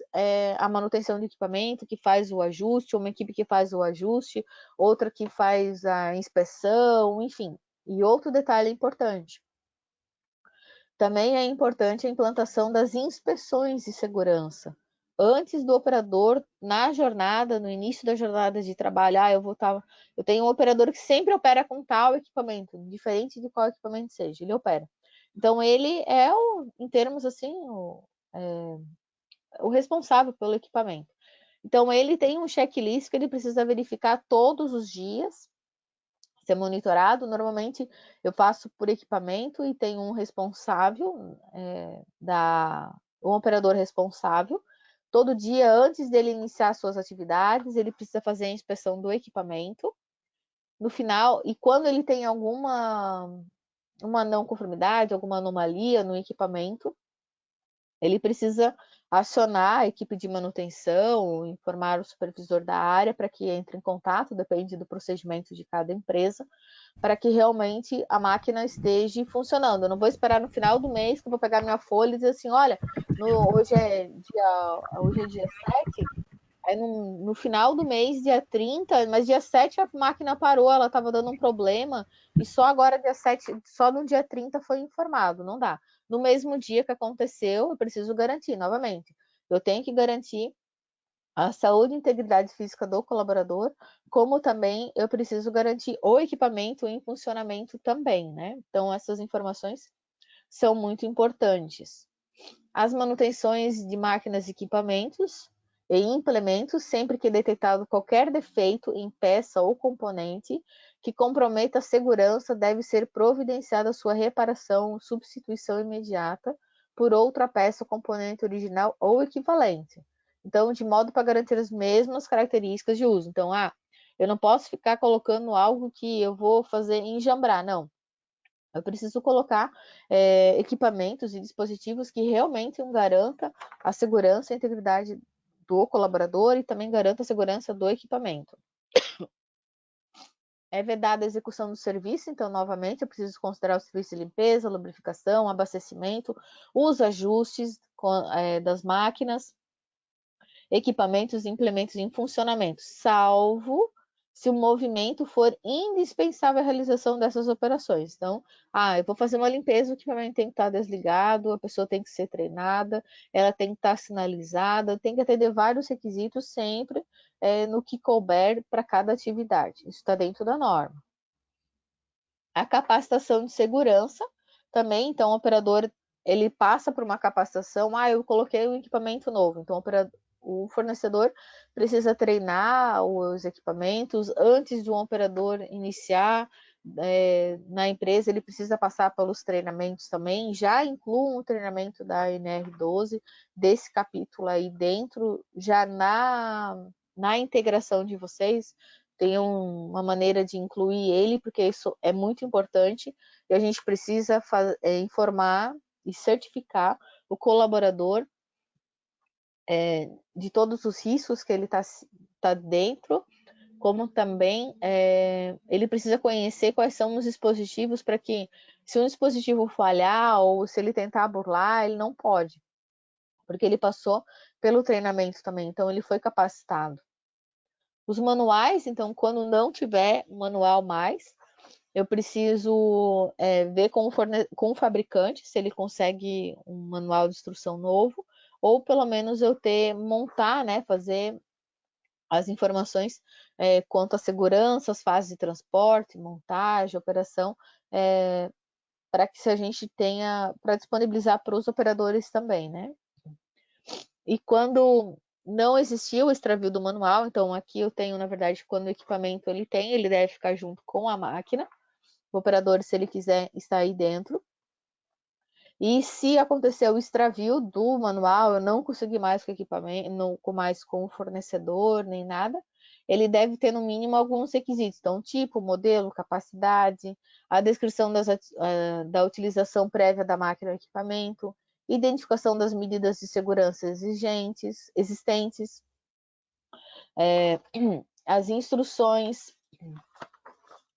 S1: a manutenção do equipamento, que faz o ajuste, uma equipe que faz o ajuste, outra que faz a inspeção, enfim. E outro detalhe importante, também é importante a implantação das inspeções de segurança. Antes do operador, na jornada, no início da jornada de trabalho, eu tenho um operador que sempre opera com tal equipamento, diferente de qual equipamento seja, ele opera. Então, ele é, em termos assim, o responsável pelo equipamento. Então, ele tem um checklist que ele precisa verificar todos os dias, ser monitorado. Normalmente eu faço por equipamento e tem um responsável, um operador responsável. Todo dia, antes dele iniciar suas atividades, ele precisa fazer a inspeção do equipamento. No final, e quando ele tem uma não conformidade, alguma anomalia no equipamento, ele precisa acionar a equipe de manutenção, informar o supervisor da área para que entre em contato, depende do procedimento de cada empresa, para que realmente a máquina esteja funcionando. Eu não vou esperar no final do mês que eu vou pegar minha folha e dizer assim, olha, hoje é dia 7, aí no final do mês, dia 30, mas dia 7 a máquina parou, ela estava dando um problema, e só agora, dia 7, só no dia 30 foi informado, não dá. No mesmo dia que aconteceu, eu preciso garantir, novamente. Eu tenho que garantir a saúde e integridade física do colaborador, como também eu preciso garantir o equipamento em funcionamento também, né? Então, essas informações são muito importantes. As manutenções de máquinas e equipamentos, e implementos sempre que detectado qualquer defeito em peça ou componente que comprometa a segurança, deve ser providenciada sua reparação ou substituição imediata por outra peça ou componente original ou equivalente. Então, de modo para garantir as mesmas características de uso. Então, eu não posso ficar colocando algo que eu vou fazer enjambrar, não. Eu preciso colocar equipamentos e dispositivos que realmente garanta a segurança e a integridade do colaborador e também garanta a segurança do equipamento. É vedada a execução do serviço, então, novamente, eu preciso considerar o serviço de limpeza, lubrificação, abastecimento, os ajustes das máquinas, equipamentos e implementos em funcionamento, salvo se o movimento for indispensável à realização dessas operações. Então, eu vou fazer uma limpeza, o equipamento tem que estar desligado, a pessoa tem que ser treinada, ela tem que estar sinalizada, tem que atender vários requisitos sempre no que couber para cada atividade. Isso está dentro da norma. A capacitação de segurança também, então o operador ele passa por uma capacitação, eu coloquei um equipamento novo, então o fornecedor precisa treinar os equipamentos antes de um operador iniciar na empresa, ele precisa passar pelos treinamentos também, já incluam o treinamento da NR12 desse capítulo aí dentro, já na integração de vocês, tem uma maneira de incluir ele, porque isso é muito importante e a gente precisa informar e certificar o colaborador de todos os riscos que ele tá dentro, como também ele precisa conhecer quais são os dispositivos para que, se um dispositivo falhar ou se ele tentar burlar, ele não pode, porque ele passou pelo treinamento também, então ele foi capacitado. Os manuais, então, quando não tiver manual mais, eu preciso ver com o fabricante se ele consegue um manual de instrução novo, ou pelo menos eu montar, né, fazer as informações quanto à segurança, as fases de transporte, montagem, operação, para que se a gente tenha, para disponibilizar para os operadores também, né? E quando não existia o extravio do manual, então aqui eu tenho, na verdade, quando o equipamento ele deve ficar junto com a máquina, o operador, se ele quiser, está aí dentro. E se acontecer o extravio do manual, eu não consegui mais com o equipamento, não mais com o fornecedor, nem nada, ele deve ter no mínimo alguns requisitos, então tipo, modelo, capacidade, a descrição da utilização prévia da máquina ou equipamento, identificação das medidas de segurança existentes, as instruções,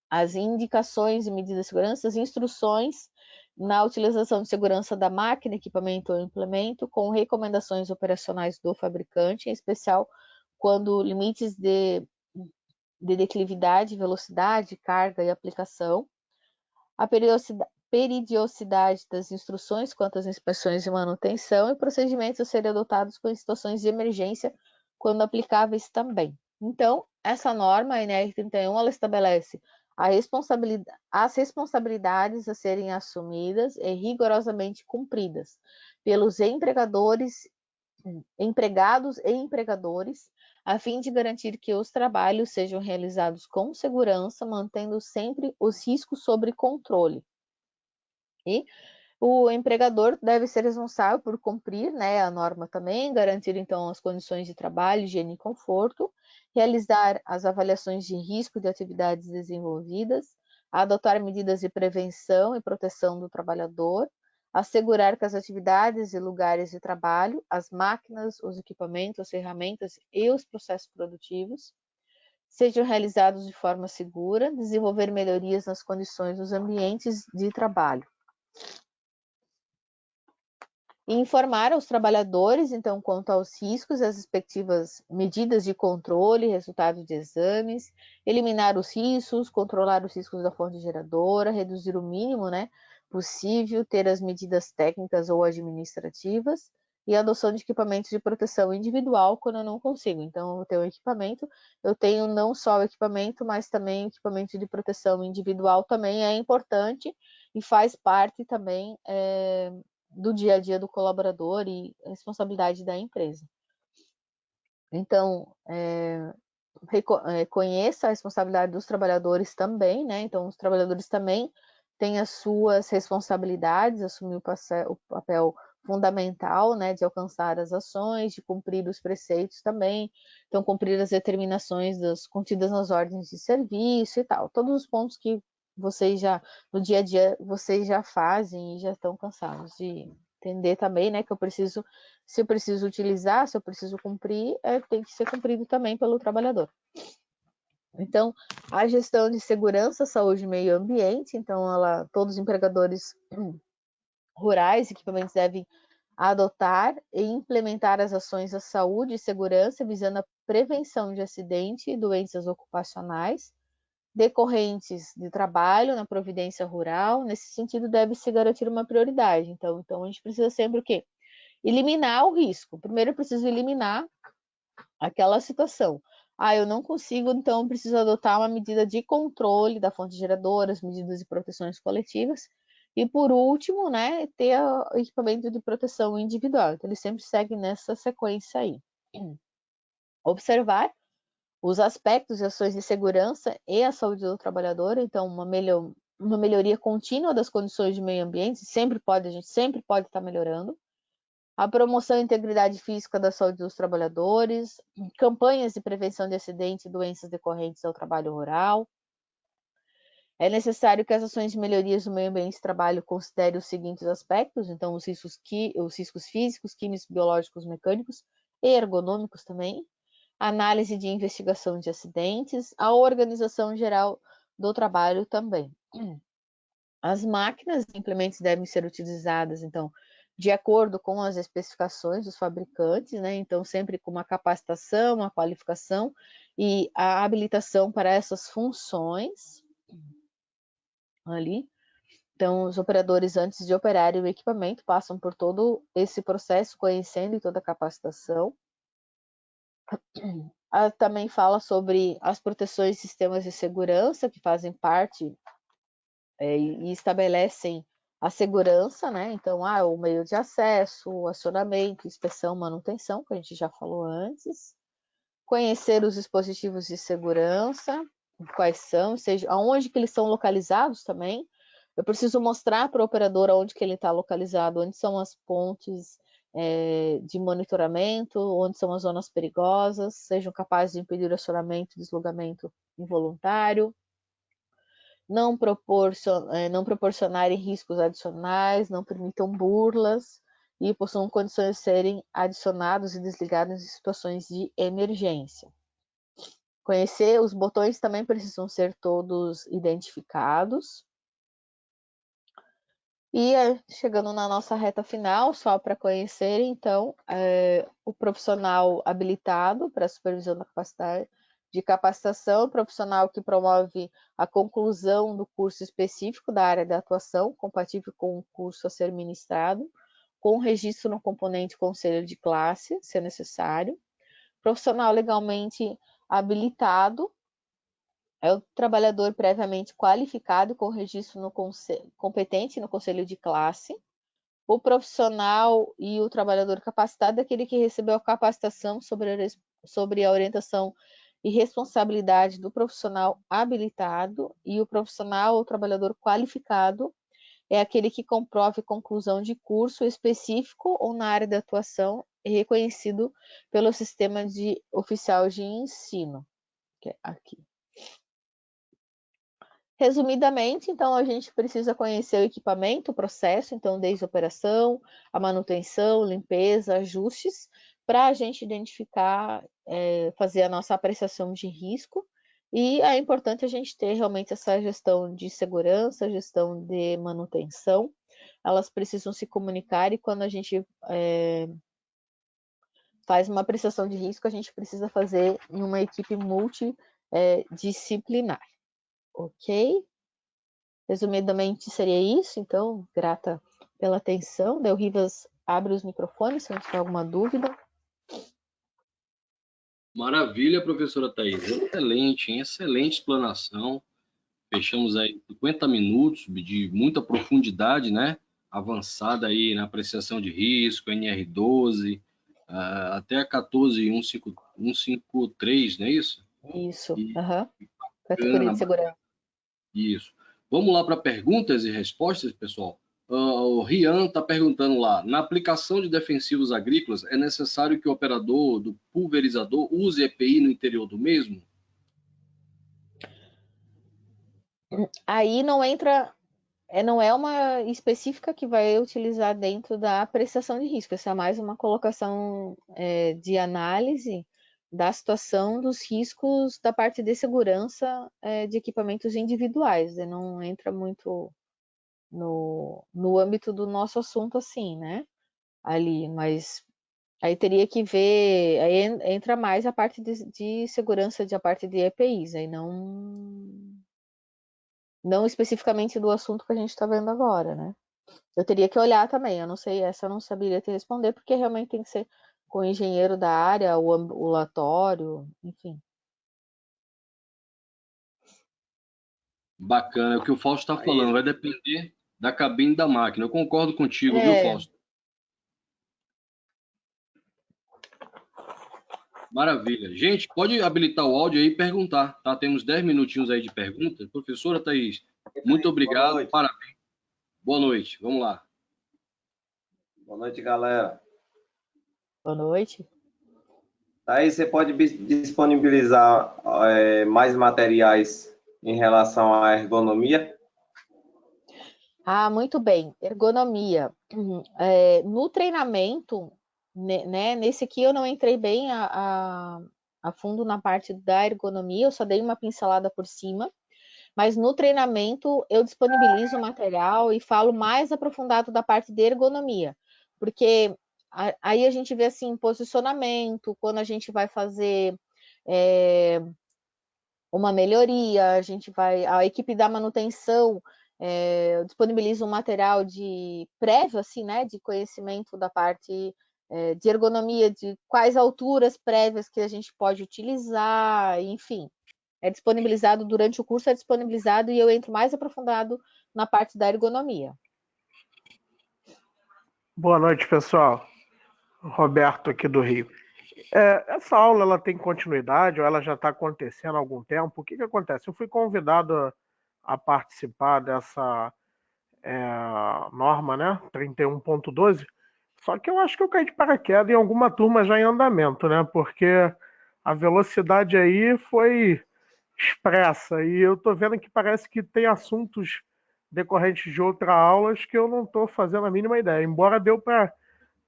S1: as indicações e medidas de segurança, as instruções na utilização de segurança da máquina, equipamento ou implemento, com recomendações operacionais do fabricante, em especial quando limites de declividade, velocidade, carga e aplicação, a peridiosidade das instruções quanto às inspeções de manutenção e procedimentos a serem adotados com situações de emergência, quando aplicáveis também. Então, essa norma, a NR31, ela estabelece as responsabilidades a serem assumidas e rigorosamente cumpridas pelos empregados e empregadores, a fim de garantir que os trabalhos sejam realizados com segurança, mantendo sempre os riscos sob controle. E o empregador deve ser responsável por cumprir, né, a norma também, garantir então as condições de trabalho, higiene e conforto, realizar as avaliações de risco de atividades desenvolvidas, adotar medidas de prevenção e proteção do trabalhador, assegurar que as atividades e lugares de trabalho, as máquinas, os equipamentos, as ferramentas e os processos produtivos sejam realizados de forma segura, desenvolver melhorias nas condições dos ambientes de trabalho. E informar aos trabalhadores, então, quanto aos riscos, as respectivas medidas de controle, resultados de exames, eliminar os riscos, controlar os riscos da fonte geradora, reduzir o mínimo, né, possível, ter as medidas técnicas ou administrativas e a adoção de equipamentos de proteção individual quando eu não consigo. Então, eu tenho equipamento, eu tenho não só o equipamento, mas também o equipamento de proteção individual também é importante e faz parte também do dia a dia do colaborador e responsabilidade da empresa. Então, conheça a responsabilidade dos trabalhadores também, né? Então, os trabalhadores também têm as suas responsabilidades, assumir o papel fundamental, né, de alcançar as ações, de cumprir os preceitos também, então cumprir as determinações contidas nas ordens de serviço e tal, todos os pontos que vocês já, no dia a dia, vocês já fazem e já estão cansados de entender também, né, que se eu preciso utilizar, se eu preciso cumprir, tem que ser cumprido também pelo trabalhador. Então, a gestão de segurança, saúde e meio ambiente, então todos os empregadores rurais, equipamentos devem adotar e implementar as ações da saúde e segurança visando a prevenção de acidentes e doenças ocupacionais decorrentes de trabalho na providência rural. Nesse sentido, deve-se garantir uma prioridade. Então, a gente precisa sempre o quê? Eliminar o risco. Primeiro, eu preciso eliminar aquela situação. Eu não consigo, então preciso adotar uma medida de controle da fonte geradora, as medidas de proteções coletivas. E por último, né, ter o equipamento de proteção individual. Então, ele sempre segue nessa sequência aí. Observar os aspectos e ações de segurança e a saúde do trabalhador. Então, uma melhoria contínua das condições de meio ambiente, a gente sempre pode estar melhorando. A promoção da integridade física da saúde dos trabalhadores, campanhas de prevenção de acidentes e doenças decorrentes ao trabalho rural. É necessário que as ações de melhorias do meio ambiente de trabalho considerem os seguintes aspectos, então os riscos físicos, químicos, biológicos, mecânicos e ergonômicos também, análise de investigação de acidentes, a organização geral do trabalho também. As máquinas e implementos devem ser utilizadas, então, de acordo com as especificações dos fabricantes, né? Então, sempre com uma capacitação, uma qualificação e a habilitação para essas funções ali. Então, os operadores, antes de operarem o equipamento, passam por todo esse processo, conhecendo toda a capacitação. Também fala sobre as proteções e sistemas de segurança, que fazem parte e estabelecem a segurança, né? Então, o meio de acesso, o acionamento, inspeção, manutenção, que a gente já falou antes. Conhecer os dispositivos de segurança, quais são, seja, aonde que eles são localizados também. Eu preciso mostrar para o operador onde que ele está localizado, onde são as pontes de monitoramento, onde são as zonas perigosas, sejam capazes de impedir o acionamento e deslocamento involuntário. Não proporcionarem riscos adicionais, não permitam burlas e possuam condições de serem adicionados e desligados em situações de emergência. Conhecer os botões também precisam ser todos identificados. E chegando na nossa reta final, só para conhecer, então, o profissional habilitado para a supervisão da capacidade de capacitação, o profissional que promove a conclusão do curso específico da área de atuação, compatível com o curso a ser ministrado, com registro no componente conselho de classe, se necessário. Profissional legalmente habilitado é o trabalhador previamente qualificado com registro competente no conselho de classe. O profissional e o trabalhador capacitado é aquele que recebeu a capacitação sobre a orientação e responsabilidade do profissional habilitado, e o profissional ou trabalhador qualificado é aquele que comprove conclusão de curso específico ou na área de atuação e reconhecido pelo sistema de oficial de ensino, que é aqui. Resumidamente, então, a gente precisa conhecer o equipamento, o processo, então, desde a operação, a manutenção, limpeza, ajustes, para a gente identificar, fazer a nossa apreciação de risco. E é importante a gente ter realmente essa gestão de segurança, gestão de manutenção. Elas precisam se comunicar e quando a gente faz uma apreciação de risco, a gente precisa fazer em uma equipe multidisciplinar. Ok? Resumidamente seria isso, então, grata pela atenção. Del Rivas abre os microfones se não tiver alguma dúvida.
S2: Maravilha, professora Thais. Excelente, hein? Excelente explanação. Fechamos aí 50 minutos de muita profundidade, né? Avançada aí na apreciação de risco, NR12, até a 14.153, não é isso?
S1: Isso,
S2: E
S1: categoria
S2: bacana,
S1: de segurança.
S2: isso. Vamos lá para perguntas e respostas, pessoal. O Rian está perguntando lá, na aplicação de defensivos agrícolas, é necessário que o operador do pulverizador use EPI no interior do mesmo?
S1: Aí não entra, não é uma específica que vai utilizar dentro da apreciação de risco. Essa é mais uma colocação de análise da situação dos riscos da parte de segurança de equipamentos individuais. E não entra muito no âmbito do nosso assunto assim, né? Ali, mas aí teria que ver, aí entra mais a parte de segurança, a parte de EPIs, aí não especificamente do assunto que a gente está vendo agora, né? Eu teria que olhar também, eu não sei, essa eu não saberia te responder, porque realmente tem que ser com o engenheiro da área, o ambulatório, enfim.
S2: Bacana, é o que o Fausto está falando, vai depender da cabine da máquina. Eu concordo contigo, viu,
S1: É,
S2: Fausto? Maravilha. Gente, pode habilitar o áudio aí e perguntar, tá? Temos 10 minutinhos aí de pergunta. Professora Thaís, muito
S3: Boa
S2: obrigado,
S3: noite.
S2: parabéns. Boa noite, vamos lá.
S3: Boa noite, galera.
S1: boa noite.
S3: Aí você pode disponibilizar mais materiais em relação à ergonomia?
S1: Ah, muito bem. Ergonomia. No treinamento, né, nesse aqui eu não entrei bem a fundo na parte da ergonomia, eu só dei uma pincelada por cima, mas no treinamento eu disponibilizo o material e falo mais aprofundado da parte de ergonomia, porque aí a gente vê assim, posicionamento, quando a gente vai fazer uma melhoria, a equipe da manutenção disponibiliza um material de prévio, assim, né, de conhecimento da parte de ergonomia, de quais alturas prévias que a gente pode utilizar, enfim. É disponibilizado durante o curso, é disponibilizado e eu entro mais aprofundado na parte da ergonomia.
S4: Boa noite, pessoal. Roberto aqui do Rio. Essa aula ela tem continuidade ou ela já está acontecendo há algum tempo? O que acontece? Eu fui convidado a participar dessa norma, né? 31.12, só que eu acho que eu caí de paraquedas em alguma turma já em andamento, né? Porque a velocidade aí foi expressa e eu estou vendo que parece que tem assuntos decorrentes de outras aulas que eu não estou fazendo a mínima ideia, embora deu para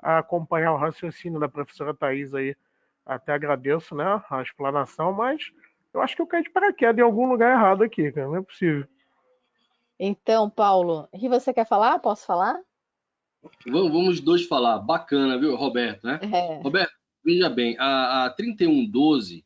S4: acompanhar o raciocínio da professora Thais aí. Até agradeço, né, a explanação, mas eu acho que eu caí de paraquedas em algum lugar errado aqui, cara. Não é possível.
S1: Então, Paulo, e você quer falar? Posso falar?
S2: Vamos dois falar. Bacana, viu, Roberto, né?
S1: É.
S2: Roberto, veja bem, a 3112,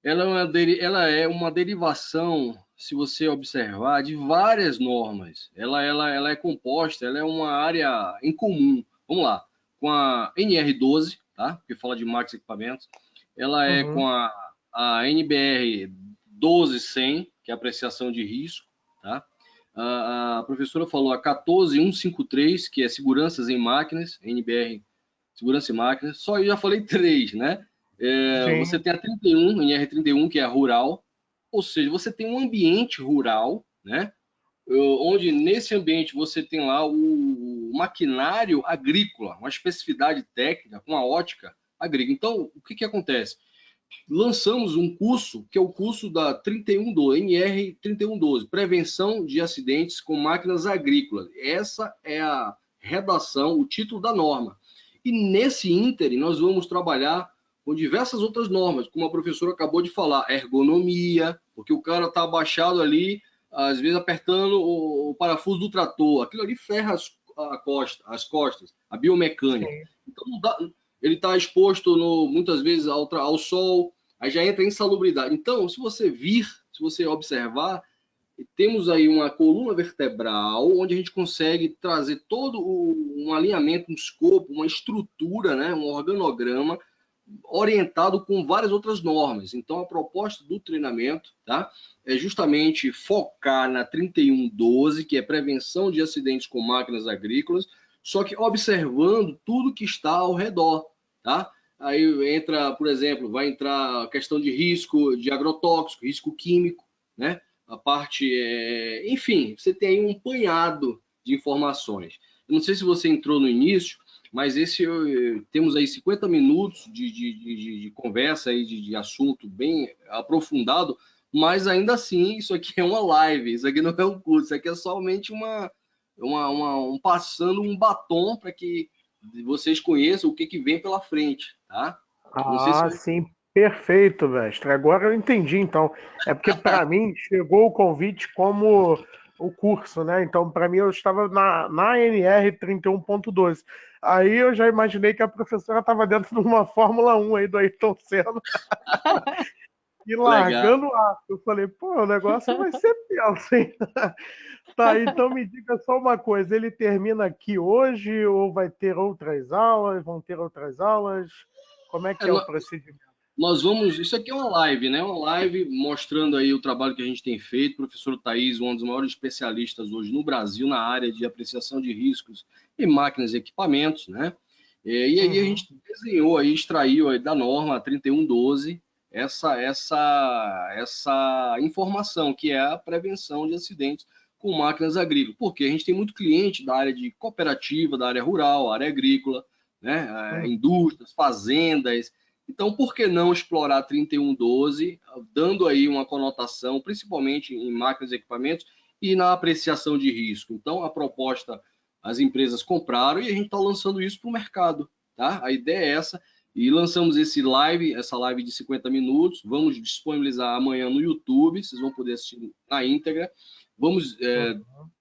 S2: ela é uma derivação, se você observar, de várias normas. Ela é composta, ela é uma área em comum. Vamos lá, com a NR12, tá? Que fala de máquinas e equipamentos. Ela é com a NBR 12100, que é apreciação de risco, tá? A professora falou a 14153, que é seguranças em máquinas, NBR segurança em máquinas. Só eu já falei três, né? Você tem a 31, NR31, que é a rural, ou seja, você tem um ambiente rural, né? Onde nesse ambiente você tem lá o maquinário agrícola, uma especificidade técnica, com a ótica agrícola. Então, o que acontece? Lançamos um curso, que é o curso da 3112, NR 3112, Prevenção de Acidentes com Máquinas Agrícolas. Essa é a redação, o título da norma. E nesse ínterim, nós vamos trabalhar com diversas outras normas, como a professora acabou de falar, ergonomia, porque o cara está abaixado ali, às vezes apertando o parafuso do trator, aquilo ali ferra as costas, a biomecânica.
S4: Sim.
S2: Então, não dá, ele está exposto muitas vezes ao sol, aí já entra em insalubridade. Então, se você observar, temos aí uma coluna vertebral, onde a gente consegue trazer todo um alinhamento, um escopo, uma estrutura, né, um organograma, orientado com várias outras normas. Então, a proposta do treinamento, tá, é justamente focar na 3112, que é prevenção de acidentes com máquinas agrícolas, só que observando tudo que está ao redor. tá? Aí entra, por exemplo, vai entrar a questão de risco de agrotóxico, risco químico, né? A parte, enfim, você tem aí um punhado de informações. Eu não sei se você entrou no início, mas temos aí 50 minutos de conversa aí, de assunto bem aprofundado, mas ainda assim, isso aqui é uma live, isso aqui não é um curso, isso aqui é somente passando um batom para que vocês conheçam o que vem pela frente, tá? Não sei se...
S4: Sim, perfeito, mestre. Agora eu entendi, então. É porque para mim chegou o convite como o curso, né? Então, para mim, eu estava na NR 31.12. Aí eu já imaginei que a professora estava dentro de uma Fórmula 1 aí do Ayrton Senna e
S2: Legal.
S4: largando o ar. Eu falei, pô, o negócio vai ser tenso, hein? Tá, então me diga só uma coisa, ele termina aqui hoje ou vai ter outras aulas? Vão ter outras aulas? Como é que é o procedimento?
S2: Nós vamos... Isso aqui é uma live, né? Uma live mostrando aí o trabalho que a gente tem feito. O professor Thaís, um dos maiores especialistas hoje no Brasil na área de apreciação de riscos em máquinas e equipamentos, né? E aí a gente desenhou aí, extraiu aí da norma 3112 essa informação, que é a prevenção de acidentes com máquinas agrícolas. Porque a gente tem muito cliente da área de cooperativa, da área rural, área agrícola, né? Indústrias, fazendas. Então, por que não explorar 3112, dando aí uma conotação, principalmente em máquinas e equipamentos e na apreciação de risco? Então, a proposta, as empresas compraram e a gente está lançando isso para o mercado, tá? A ideia é essa. E lançamos essa live de 50 minutos. Vamos disponibilizar amanhã no YouTube, vocês vão poder assistir na íntegra. Vamos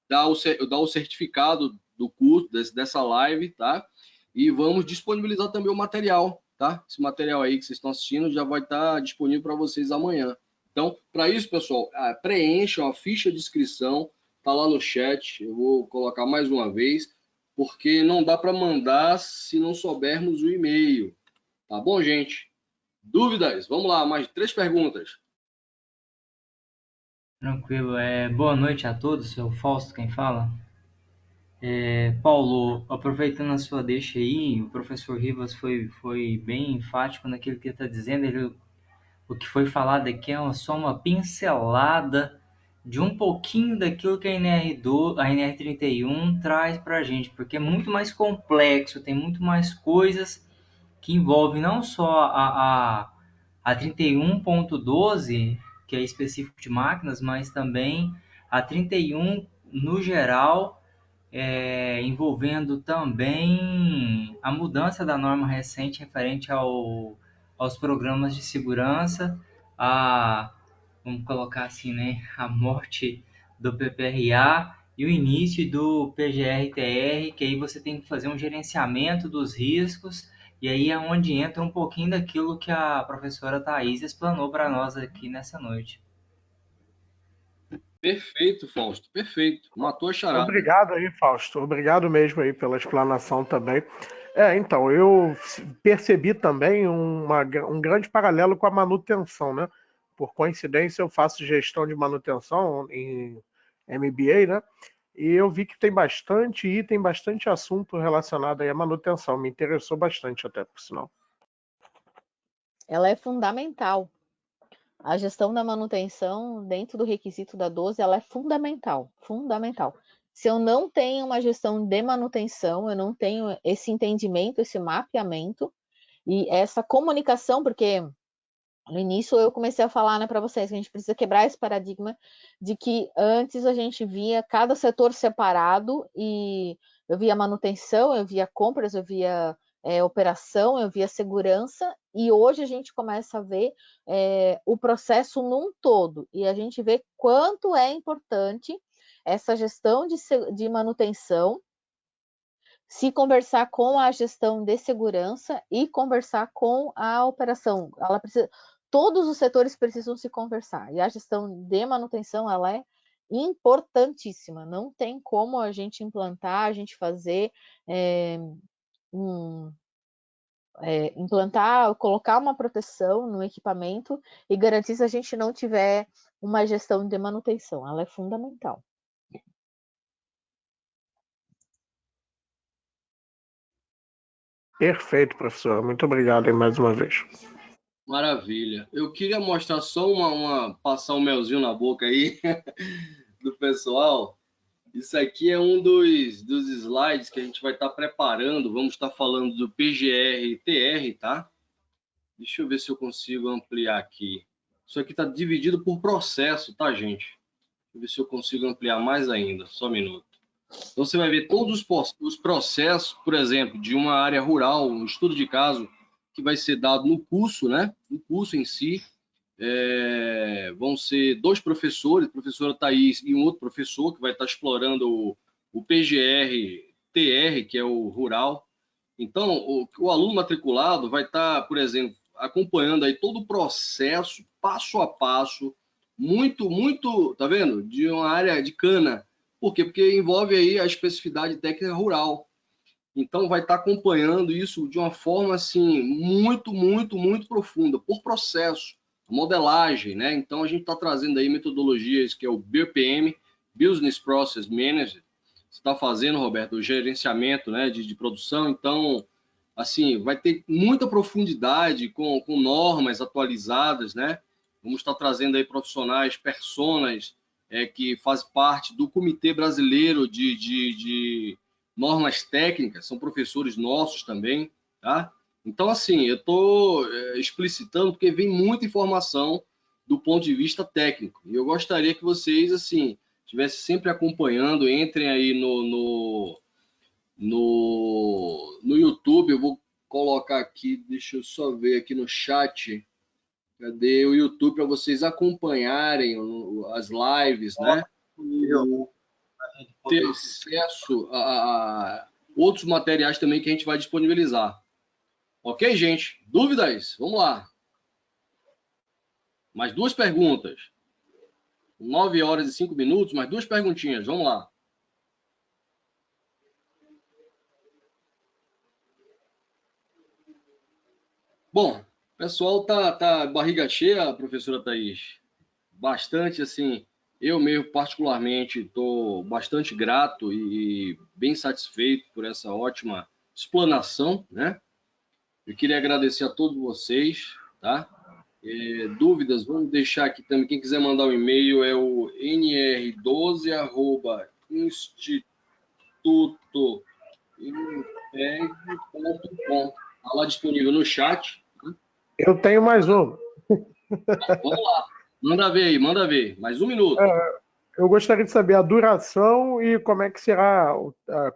S2: dar o certificado do curso, dessa live, tá? E vamos disponibilizar também o material, tá? Esse material aí que vocês estão assistindo já vai estar disponível para vocês amanhã. Então, para isso, pessoal, preencham a ficha de inscrição, tá lá no chat. Eu vou colocar mais uma vez, porque não dá para mandar se não soubermos o e-mail. Tá bom, gente? Dúvidas? Vamos lá, mais 3 perguntas.
S5: Tranquilo. Boa noite a todos, é o Fausto quem fala. Paulo, aproveitando a sua deixa aí, o professor Rivas foi bem enfático naquilo que ele está dizendo. O que foi falado aqui é só uma pincelada de um pouquinho daquilo que a NR31 traz para a gente, porque é muito mais complexo, tem muito mais coisas que envolvem não só a 31.12, que é específico de máquinas, mas também a 31 no geral, envolvendo também a mudança da norma recente referente aos programas de segurança, vamos colocar assim, né, a morte do PPRA e o início do PGR-TR, que aí você tem que fazer um gerenciamento dos riscos, e aí é onde entra um pouquinho daquilo que a professora Thaís explanou para nós aqui nessa noite.
S2: Perfeito, Fausto, perfeito. Matou a charada.
S4: Obrigado aí, Fausto. Obrigado mesmo aí pela explanação também. Então, eu percebi também um grande paralelo com a manutenção, né? Por coincidência, eu faço gestão de manutenção em MBA, né? E eu vi que tem bastante item, bastante assunto relacionado aí à manutenção. Me interessou bastante até, por sinal.
S1: Ela é fundamental. A gestão da manutenção, dentro do requisito da 12, ela é fundamental, fundamental. Se eu não tenho uma gestão de manutenção, eu não tenho esse entendimento, esse mapeamento e essa comunicação, porque no início eu comecei a falar, né, para vocês que a gente precisa quebrar esse paradigma de que antes a gente via cada setor separado e eu via manutenção, eu via compras, eu via operação, eu via segurança, e hoje a gente começa a ver o processo num todo, e a gente vê quanto é importante essa gestão de manutenção, se conversar com a gestão de segurança e conversar com a operação. Ela precisa, todos os setores precisam se conversar, e a gestão de manutenção, ela é importantíssima, não tem como a gente implantar, a gente fazer implantar, colocar uma proteção no equipamento e garantir se a gente não tiver uma gestão de manutenção. Ela é fundamental.
S4: Perfeito, professor. Muito obrigado aí mais uma vez.
S2: Maravilha. Eu queria mostrar só passar um melzinho na boca aí do pessoal. Isso aqui é um dos slides que a gente vai estar preparando. Vamos estar falando do PGR-TR, tá? Deixa eu ver se eu consigo ampliar aqui. Isso aqui está dividido por processo, tá, gente? Deixa eu ver se eu consigo ampliar mais ainda. Só um minuto. Então, você vai ver todos os processos, por exemplo, de uma área rural, um estudo de caso que vai ser dado no curso, né? No curso em si. Vão ser 2 professores, a professora Thaís e um outro professor, que vai estar explorando o PGR-TR, que é o rural. Então, o aluno matriculado vai estar, por exemplo, acompanhando aí todo o processo, passo a passo, muito, tá vendo? De uma área de cana. Por quê? Porque envolve aí a especificidade técnica rural. Então, vai estar acompanhando isso de uma forma, assim, muito profunda, por processo, modelagem, né? Então, a gente está trazendo aí metodologias que é o BPM, Business Process Manager. Você está fazendo, Roberto, o gerenciamento, né, de produção. Então, assim, vai ter muita profundidade com normas atualizadas, né? Vamos estar trazendo aí profissionais, personas que fazem parte do Comitê Brasileiro de Normas Técnicas, são professores nossos também, tá? Então, assim, eu estou explicitando porque vem muita informação do ponto de vista técnico. E eu gostaria que vocês, assim, estivessem sempre acompanhando, entrem aí no YouTube. Eu vou colocar aqui, deixa eu só ver aqui no chat. Cadê o YouTube para vocês acompanharem as lives, né? Ter acesso a outros materiais também que a gente vai disponibilizar. Ok, gente? Dúvidas? Vamos lá. Mais 2 perguntas. 9 horas e 5 minutos, mais 2 perguntinhas. Vamos lá. Bom, o pessoal tá barriga cheia, professora Thaís. Bastante, assim, eu mesmo particularmente estou bastante grato e bem satisfeito por essa ótima explanação, né? Eu queria agradecer a todos vocês, tá? Dúvidas, vamos deixar aqui também. Quem quiser mandar um e-mail é o nr12@institutoimpeg.com. Está lá disponível no chat.
S4: Eu tenho mais um.
S2: Vamos lá. Manda ver aí, manda ver. Mais 1 minuto.
S4: Eu gostaria de saber a duração e como é que será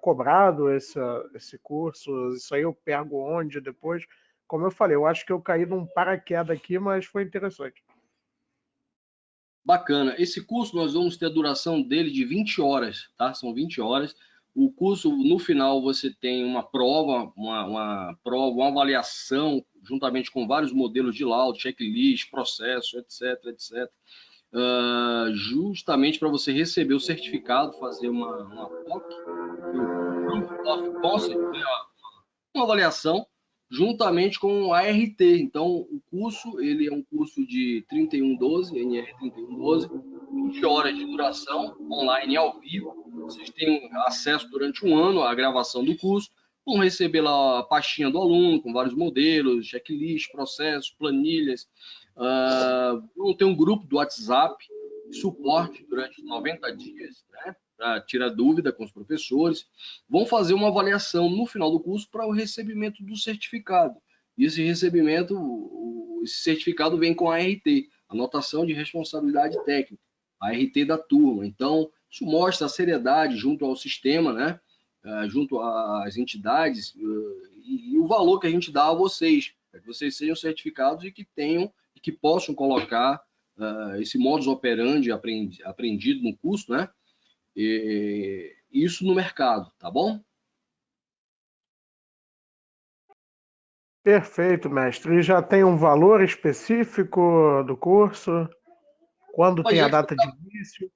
S4: cobrado esse curso. Isso aí eu pego onde depois. Como eu falei, eu acho que eu caí num paraquedas aqui, mas foi interessante.
S2: Bacana. Esse curso nós vamos ter a duração dele de 20 horas, tá? São 20 horas. O curso, no final, você tem uma prova, uma avaliação, juntamente com vários modelos de laudo, checklist, processo, etc. Justamente para você receber o certificado, fazer uma POC, Proof of Concept, né? Uma avaliação, juntamente com a ART. Então, o curso, ele é um curso de 3112, NR 3112, 20 horas de duração, online ao vivo. Vocês têm acesso durante um ano à gravação do curso, vão receber lá a pastinha do aluno, com vários modelos, checklist, processos, planilhas. Vão ter um grupo do WhatsApp, suporte durante 90 dias, né? Para tirar dúvida com os professores. Vão fazer uma avaliação no final do curso para o recebimento do certificado. E esse certificado vem com a ART, Anotação de Responsabilidade Técnica, a ART da turma. Então, isso mostra a seriedade junto ao sistema, né? Junto às entidades, e o valor que a gente dá a vocês, para que vocês sejam certificados e que possam colocar esse modus operandi aprendido no curso, né? Isso no mercado, tá bom?
S4: Perfeito, mestre. E já tem um valor específico do curso? Quando tem a data de início?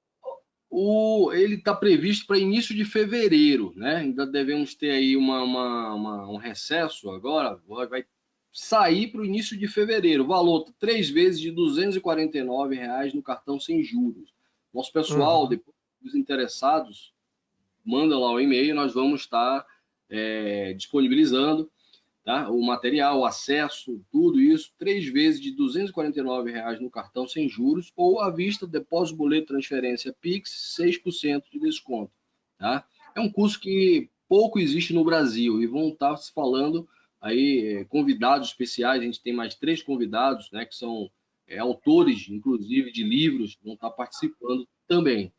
S2: Ele está previsto para início de fevereiro, né? Ainda devemos ter aí um recesso agora, vai sair para o início de fevereiro. O valor 3 vezes de R$ 249 no cartão sem juros. Nosso pessoal, depois os interessados, manda lá o e-mail, nós vamos estar disponibilizando. tá? O material, o acesso, tudo isso, 3 vezes de R$ 249 no cartão sem juros, ou à vista, depósito, boleto, transferência, Pix, 6% de desconto, tá? É um curso que pouco existe no Brasil, e vão estar se falando aí convidados especiais. A gente tem mais 3 convidados, né, que são autores, inclusive, de livros, vão estar participando também.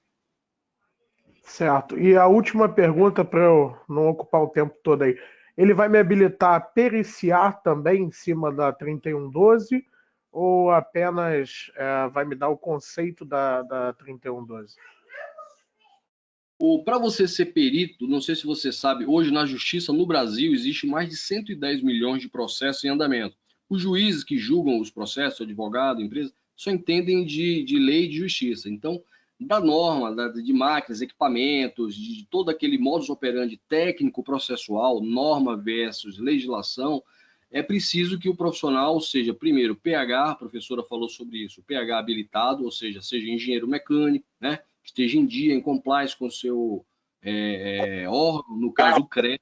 S4: Certo. E a última pergunta, para eu não ocupar o tempo todo aí. Ele vai me habilitar a periciar também em cima da 3112 ou apenas vai me dar o conceito da 3112?
S2: Para você ser perito, não sei se você sabe, hoje na Justiça no Brasil existe mais de 110 milhões de processos em andamento. Os juízes que julgam os processos, advogado, empresa, só entendem de lei e de justiça. Então, da norma, de máquinas, equipamentos, de todo aquele modus operandi técnico processual, norma versus legislação, é preciso que o profissional seja, primeiro, PH, a professora falou sobre isso, PH habilitado, ou seja engenheiro mecânico, né? Esteja em dia, em compliance com o seu órgão, no caso o CREA.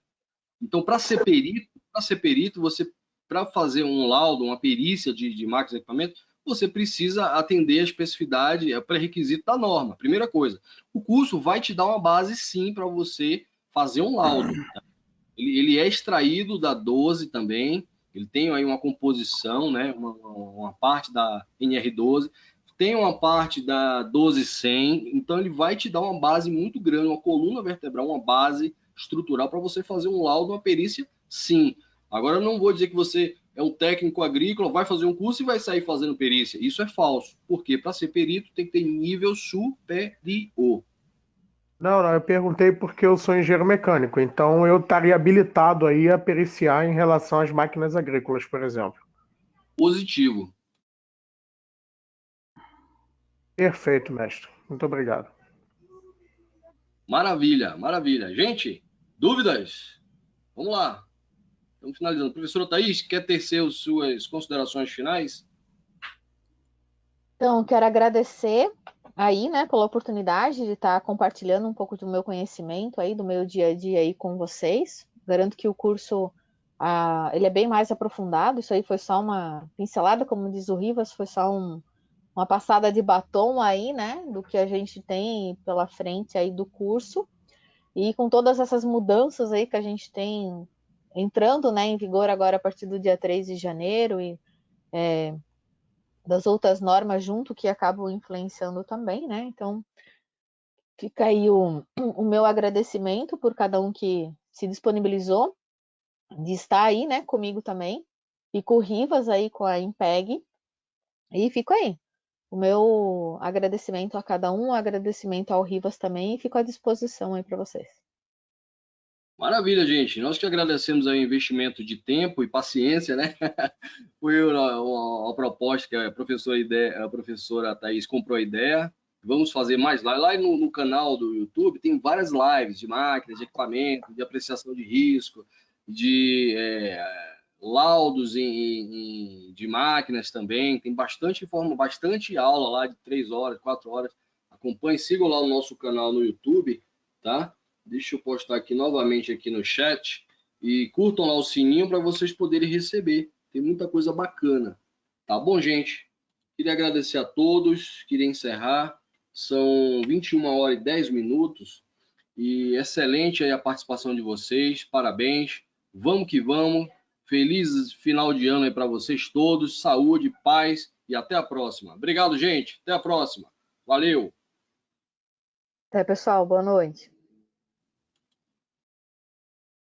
S2: Então, para ser perito, você, para fazer um laudo, uma perícia de máquinas e equipamentos, você precisa atender a especificidade, a pré-requisito da norma. Primeira coisa, o curso vai te dar uma base, sim, para você fazer um laudo. Tá? Ele é extraído da 12 também, ele tem aí uma composição, né, uma parte da NR12, tem uma parte da 1210, então ele vai te dar uma base muito grande, uma coluna vertebral, uma base estrutural para você fazer um laudo, uma perícia, sim. Agora, eu não vou dizer que você é um técnico agrícola, vai fazer um curso e vai sair fazendo perícia. Isso é falso. Porque para ser perito tem que ter nível superior.
S4: Não, eu perguntei porque eu sou engenheiro mecânico, então eu estaria habilitado aí a periciar em relação às máquinas agrícolas, por exemplo.
S2: Positivo.
S4: Perfeito, mestre. Muito obrigado.
S2: Maravilha, maravilha. Gente, dúvidas? Vamos lá. Estamos finalizando. Professora Thaís, quer tecer suas considerações finais?
S1: Então, quero agradecer aí, né, pela oportunidade de estar compartilhando um pouco do meu conhecimento aí, do meu dia a dia aí com vocês. Garanto que o curso, ele é bem mais aprofundado. Isso aí foi só uma pincelada, como diz o Rivas, foi só uma passada de batom aí, né, do que a gente tem pela frente aí do curso. E com todas essas mudanças aí que a gente tem entrando, né, em vigor agora a partir do dia 3 de janeiro e das outras normas junto que acabam influenciando também, né? Então, fica aí o meu agradecimento por cada um que se disponibilizou de estar aí, né, comigo também, e com o Rivas aí, com a Impeg, e fico aí. O meu agradecimento a cada um, agradecimento ao Rivas também, e fico à disposição aí para vocês.
S2: Maravilha, gente. Nós que agradecemos aí o investimento de tempo e paciência, né? Foi uma proposta que a professora Thaís comprou a ideia. Vamos fazer mais lives. Lá no canal do YouTube tem várias lives de máquinas, de equipamento, de apreciação de risco, de laudos de máquinas também. Tem bastante aula lá de 3 horas, 4 horas. Acompanhe, sigam lá o nosso canal no YouTube, tá? Deixa eu postar aqui novamente aqui no chat e curtam lá o sininho para vocês poderem receber. Tem muita coisa bacana. Tá bom, gente? Queria agradecer a todos. Queria encerrar. São 21h10 e excelente aí a participação de vocês. Parabéns. Vamos que vamos. Feliz final de ano aí para vocês todos. Saúde, paz e até a próxima. Obrigado, gente. Até a próxima. Valeu.
S1: Até, pessoal. Boa noite.